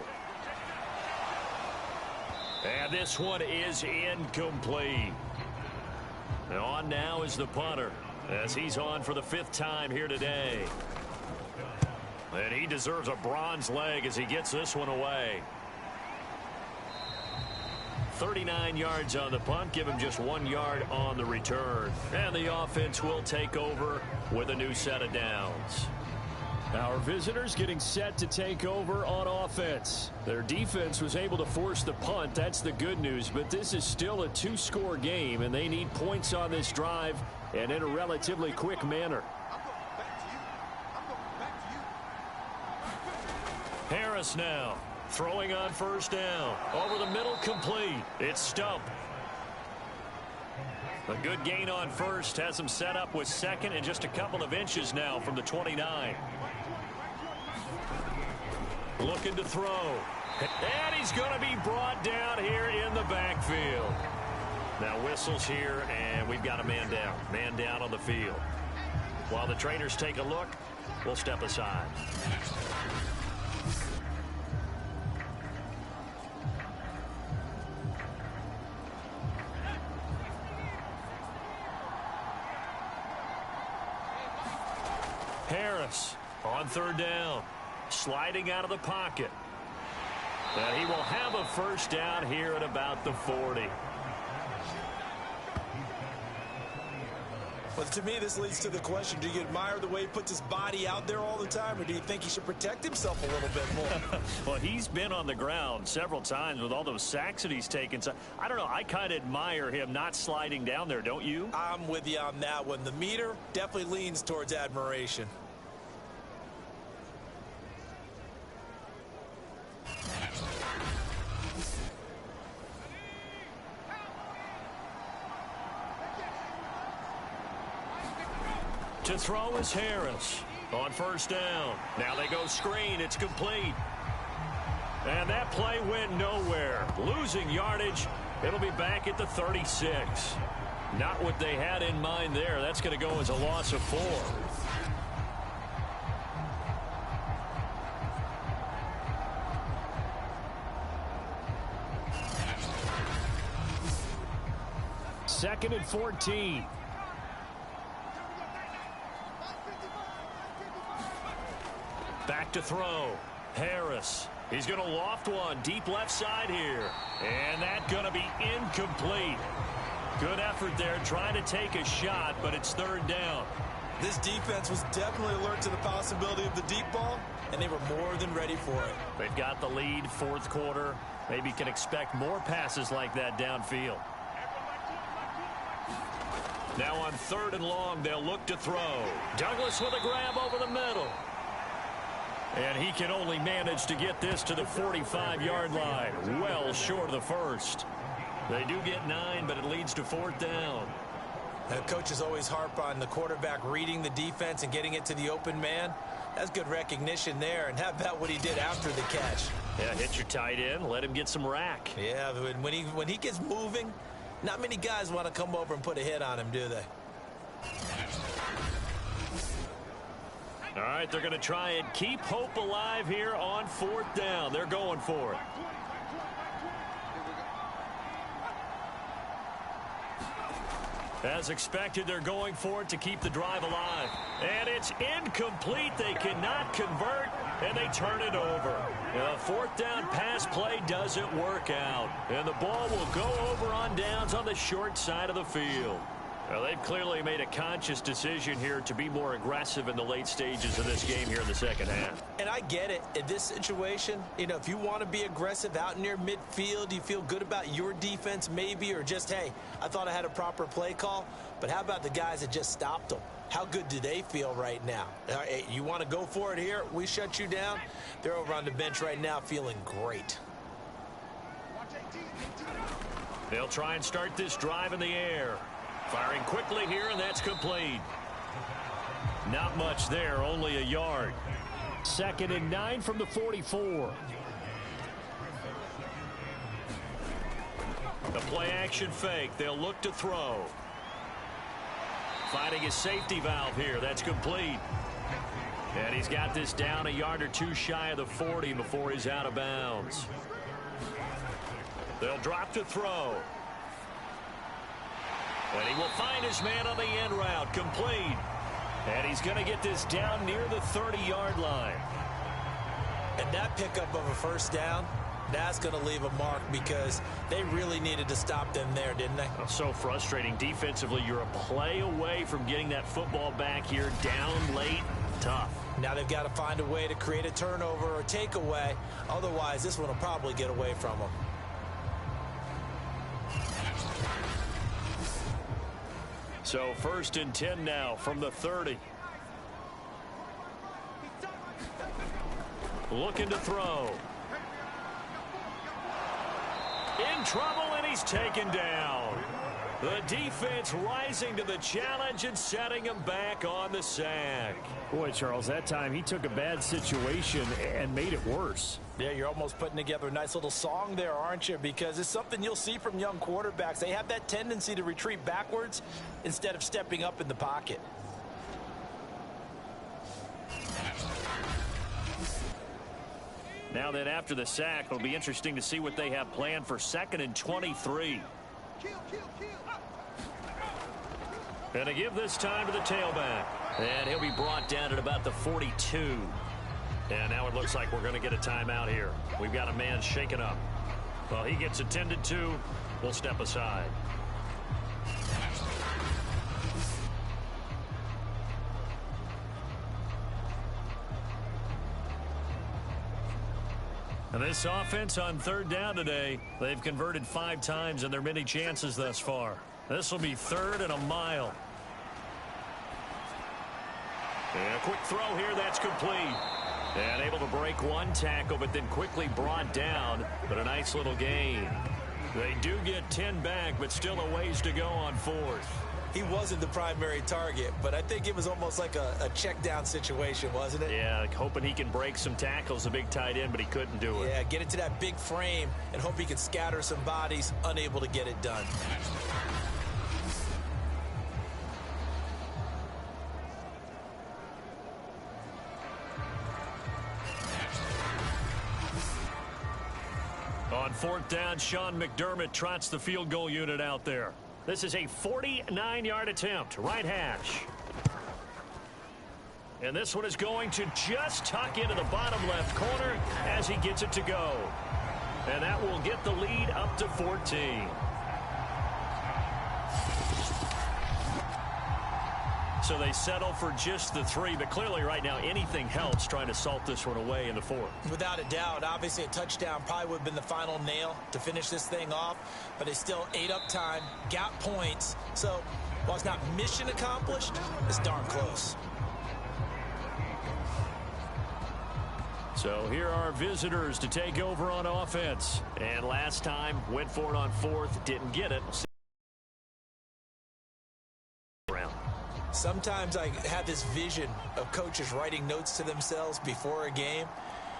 And this one is incomplete. And on now is the punter, as he's on for the 5th time here today. And he deserves a bronze leg as he gets this one away. 39 yards on the punt, give him just 1 yard on the return. And the offense will take over with a new set of downs. Our visitors getting set to take over on offense. Their defense was able to force the punt. That's the good news. But this is still a 2-score game, and they need points on this drive and in a relatively quick manner. Harris now. Throwing on 1st down. Over the middle, complete. It's Stump. A good gain on 1st. Has him set up with 2nd and just a couple of inches now from the 29. Looking to throw. And he's going to be brought down here in the backfield. Now whistles here, and we've got a man down. Man down on the field. While the trainers take a look, we'll step aside. Harris on 3rd down, sliding out of the pocket. And he will have a 1st down here at about the 40. Well, to me, this leads to the question, do you admire the way he puts his body out there all the time, or do you think he should protect himself a little bit more? Well, he's been on the ground several times with all those sacks that he's taken. So, I don't know, I kind of admire him not sliding down there, don't you? I'm with you on that one. The meter definitely leans towards admiration. To throw is Harris on 1st down. Now they go screen. It's complete. And that play went nowhere. Losing yardage It'll be back at the 36. Not what they had in mind there. That's going to go as a loss of 4. Second and 14. Back to throw. Harris. He's going to loft one deep left side here. And that's going to be incomplete. Good effort there trying to take a shot, but it's third down. This defense was definitely alert to the possibility of the deep ball, and they were more than ready for it. They've got the lead, fourth quarter. Maybe can expect more passes like that downfield. Now on third and long, they'll look to throw. Douglas with a grab over the middle. And he can only manage to get this to the 45-yard line. Well short of the first. They do get 9, but it leads to fourth down. And coaches always harp on the quarterback reading the defense and getting it to the open man. That's good recognition there. And how about what he did after the catch? Yeah, hit your tight end. Let him get some rack. Yeah, when he gets moving, not many guys want to come over and put a hit on him, do they? All right, they're going to try and keep hope alive here on fourth down. They're going for it. As expected, they're going for it to keep the drive alive. And it's incomplete. They cannot convert, and they turn it over. The fourth down pass play doesn't work out. And the ball will go over on downs on the short side of the field. Well, they've clearly made a conscious decision here to be more aggressive in the late stages of this game here in the second half. And I get it. In this situation, if you want to be aggressive out near midfield, you feel good about your defense maybe, or just, hey, I thought I had a proper play call. But how about the guys that just stopped them? How good do they feel right now? Hey, you want to go for it here? We shut you down. They're over on the bench right now feeling great. They'll try and start this drive in the air. Firing quickly here, and that's complete. Not much there, only a yard. Second and 9 from the 44. The play-action fake. They'll look to throw. Finding his safety valve here. That's complete. And he's got this down a yard or two shy of the 40 before he's out of bounds. They'll drop to throw. And he will find his man on the end route, complete. And he's going to get this down near the 30-yard line. And that pickup of a first down, that's going to leave a mark because they really needed to stop them there, didn't they? So frustrating. Defensively, you're a play away from getting that football back here down late. Tough. Now they've got to find a way to create a turnover or takeaway. Otherwise, this one will probably get away from them. So first and 10 now from the 30. Looking to throw. In trouble, and he's taken down. The defense rising to the challenge and setting him back on the sack. Boy, Charles, that time he took a bad situation and made it worse. Yeah, you're almost putting together a nice little song there, aren't you? Because it's something you'll see from young quarterbacks. They have that tendency to retreat backwards instead of stepping up in the pocket. Now then, after the sack, it'll be interesting to see what they have planned for second and 23. And to give this time to the tailback. And he'll be brought down at about the 42. And now it looks like we're going to get a timeout here. We've got a man shaken up. Well, he gets attended to. We'll step aside. And this offense on third down today, they've converted 5 times in their many chances thus far. This will be third and a mile. And a quick throw here, that's complete. And able to break one tackle, but then quickly brought down. But a nice little gain. They do get 10 back, but still a ways to go on fourth. he wasn't the primary target, but I think it was almost like a check down situation, wasn't it? Yeah, hoping he can break some tackles, a big tight end, but he couldn't do it. Yeah, get it to that big frame and hope he can scatter some bodies, unable to get it done. On fourth down, Sean McDermott trots the field goal unit out there. This is a 49-yard attempt, right hash. And this one is going to just tuck into the bottom left corner as he gets it to go. And that will get the lead up to 14. So they settle for just the 3, but clearly right now anything helps trying to salt this one away in the 4th. Without a doubt, obviously a touchdown probably would have been the final nail to finish this thing off, but they still ate up time, got points. So while it's not mission accomplished, it's darn close. So here are visitors to take over on offense. And last time went for it on 4th, didn't get it. Sometimes I have this vision of coaches writing notes to themselves before a game,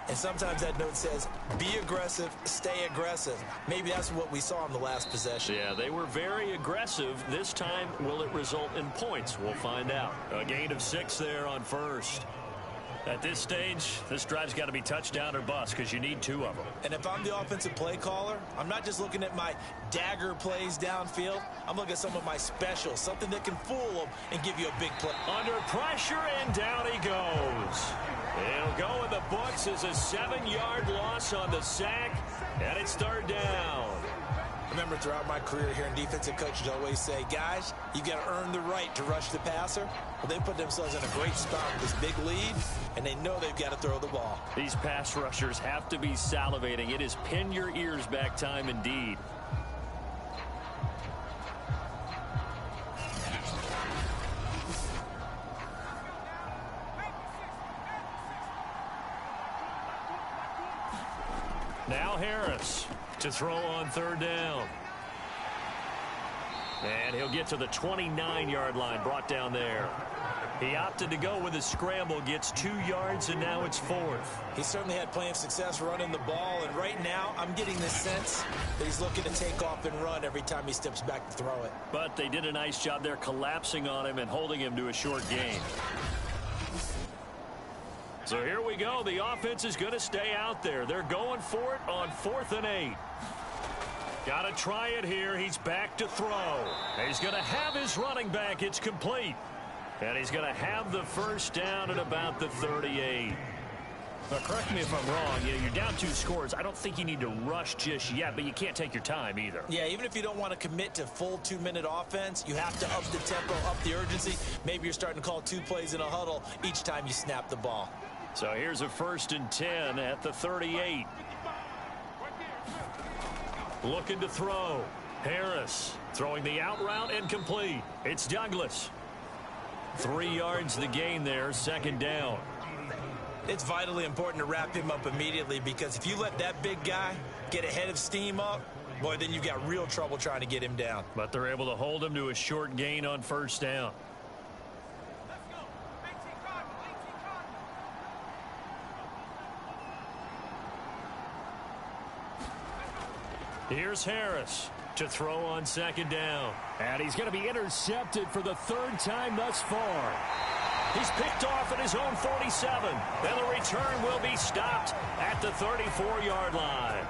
and sometimes that note says, be aggressive, stay aggressive. Maybe that's what we saw in the last possession. Yeah, they were very aggressive. This time, will it result in points? We'll find out. A gain of 6 there on 1st. At this stage, this drive's got to be touchdown or bust because you need 2 of them. And if I'm the offensive play caller, I'm not just looking at my dagger plays downfield. I'm looking at some of my specials, something that can fool them and give you a big play. Under pressure, and down he goes. It'll go in the books as a 7-yard loss on the sack, and it's 3rd down. Remember, throughout my career here in defensive coaches always say, guys, you got to earn the right to rush the passer. Well, they put themselves in a great spot with this big lead, and they know they've got to throw the ball. These pass rushers have to be salivating. It is pin your ears back time indeed. Now Harris to throw on 3rd down. And he'll get to the 29-yard line, brought down there. He opted to go with a scramble, gets 2 yards, and now it's 4th. He certainly had plenty of success running the ball, and right now I'm getting this sense that he's looking to take off and run every time he steps back to throw it. But they did a nice job there collapsing on him and holding him to a short gain. So here we go. The offense is going to stay out there. They're going for it on 4th and 8. Got to try it here. He's back to throw. He's going to have his running back. It's complete. And he's going to have the 1st down at about the 38. Now, correct me if I'm wrong. You're down 2 scores. I don't think you need to rush just yet, but you can't take your time either. Yeah, even if you don't want to commit to full 2-minute offense, you have to up the tempo, up the urgency. Maybe you're starting to call 2 plays in a huddle each time you snap the ball. So here's a 1st and 10 at the 38. Looking to throw. Harris throwing the out route and complete. It's Douglas. 3 yards the gain there, 2nd down. It's vitally important to wrap him up immediately because if you let that big guy get a head of steam up, boy, then you've got real trouble trying to get him down. But they're able to hold him to a short gain on 1st down. Here's Harris to throw on 2nd down. And he's going to be intercepted for the 3rd time thus far. He's picked off at his own 47. And the return will be stopped at the 34-yard line.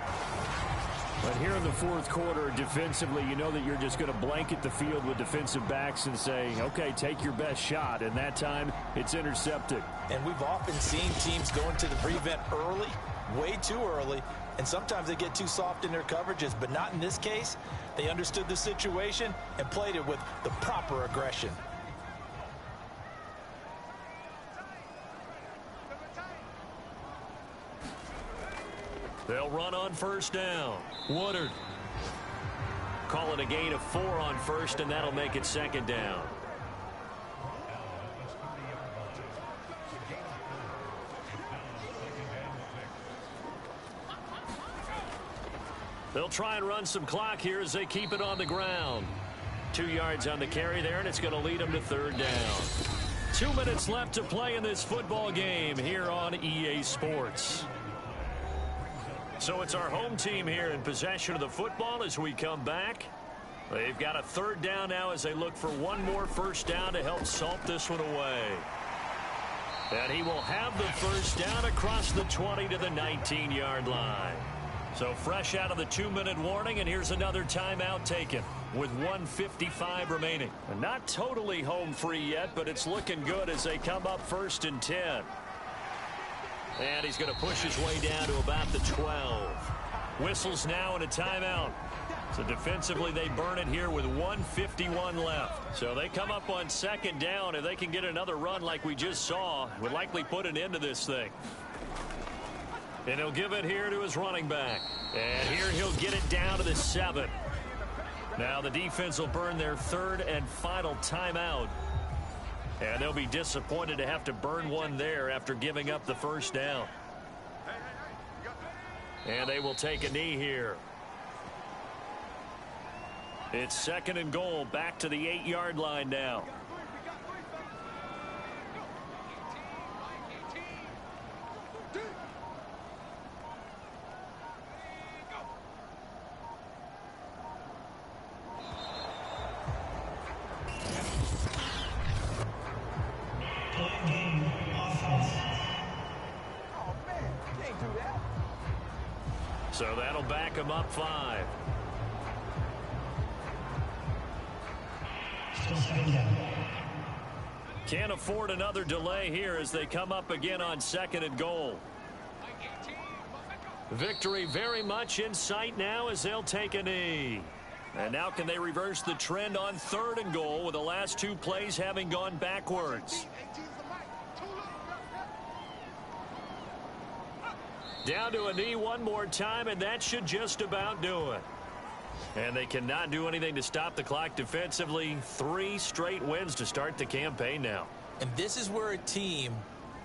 But here in the 4th quarter, defensively, you know that you're just going to blanket the field with defensive backs and say, okay, take your best shot. And that time, it's intercepted. And we've often seen teams go into the prevent early, way too early, and sometimes they get too soft in their coverages, but not in this case. They understood the situation and played it with the proper aggression. They'll run on 1st down. Woodard. Call it a gain of 4 on 1st, and that'll make it 2nd down. They'll try and run some clock here as they keep it on the ground. 2 yards on the carry there, and it's going to lead them to third down. 2 minutes left to play in this football game here on EA Sports. So it's our home team here in possession of the football as we come back. They've got a third down now as they look for one more first down to help salt this one away. And he will have the first down across the 20 to the 19-yard line. So fresh out of the 2-minute warning, and here's another timeout taken with 1:55 remaining. And not totally home free yet, but it's looking good as they come up 1st and 10. And he's going to push his way down to about the 12. Whistles now and a timeout. So defensively, they burn it here with 1:51 left. So they come up on 2nd down. If they can get another run like we just saw, would likely put an end to this thing. And he'll give it here to his running back. And here he'll get it down to the 7. Now the defense will burn their 3rd and final timeout. And they'll be disappointed to have to burn one there after giving up the first down. And they will take a knee here. It's 2nd and goal, back to the 8-yard line now. So that'll back him up 5. Can't afford another delay here as they come up again on 2nd and goal. Victory very much in sight now as they'll take a knee. And now can they reverse the trend on 3rd and goal with the last 2 plays having gone backwards? Down to a knee one more time, and that should just about do it. And they cannot do anything to stop the clock defensively. 3 straight wins to start the campaign now. And this is where a team,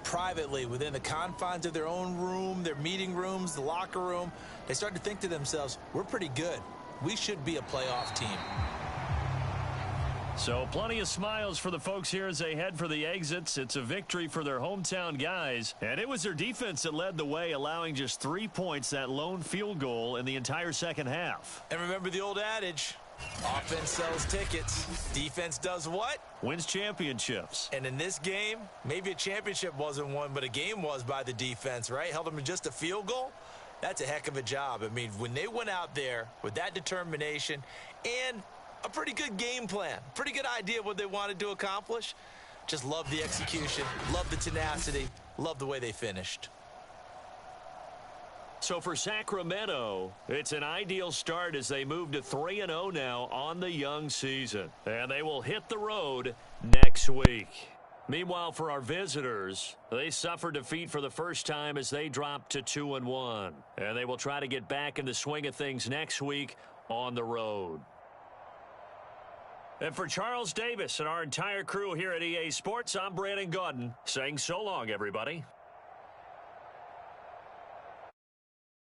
privately, within the confines of their own room, their meeting rooms, the locker room, they start to think to themselves, we're pretty good. We should be a playoff team. So plenty of smiles for the folks here as they head for the exits. It's a victory for their hometown guys. And it was their defense that led the way, allowing just 3 points, that lone field goal in the entire second half. And remember the old adage, offense sells tickets. Defense does what? Wins championships. And in this game, maybe a championship wasn't won, but a game was by the defense, right? Held them to just a field goal. That's a heck of a job. I mean, when they went out there with that determination and a pretty good game plan, pretty good idea of what they wanted to accomplish. Just love the execution, love the tenacity, love the way they finished. So for Sacramento, it's an ideal start as they move to 3-0 now on the young season. And they will hit the road next week. Meanwhile, for our visitors, they suffered defeat for the first time as they dropped to 2-1. And they will try to get back in the swing of things next week on the road. And for Charles Davis and our entire crew here at EA Sports, I'm Brandon Gaudin saying so long, everybody.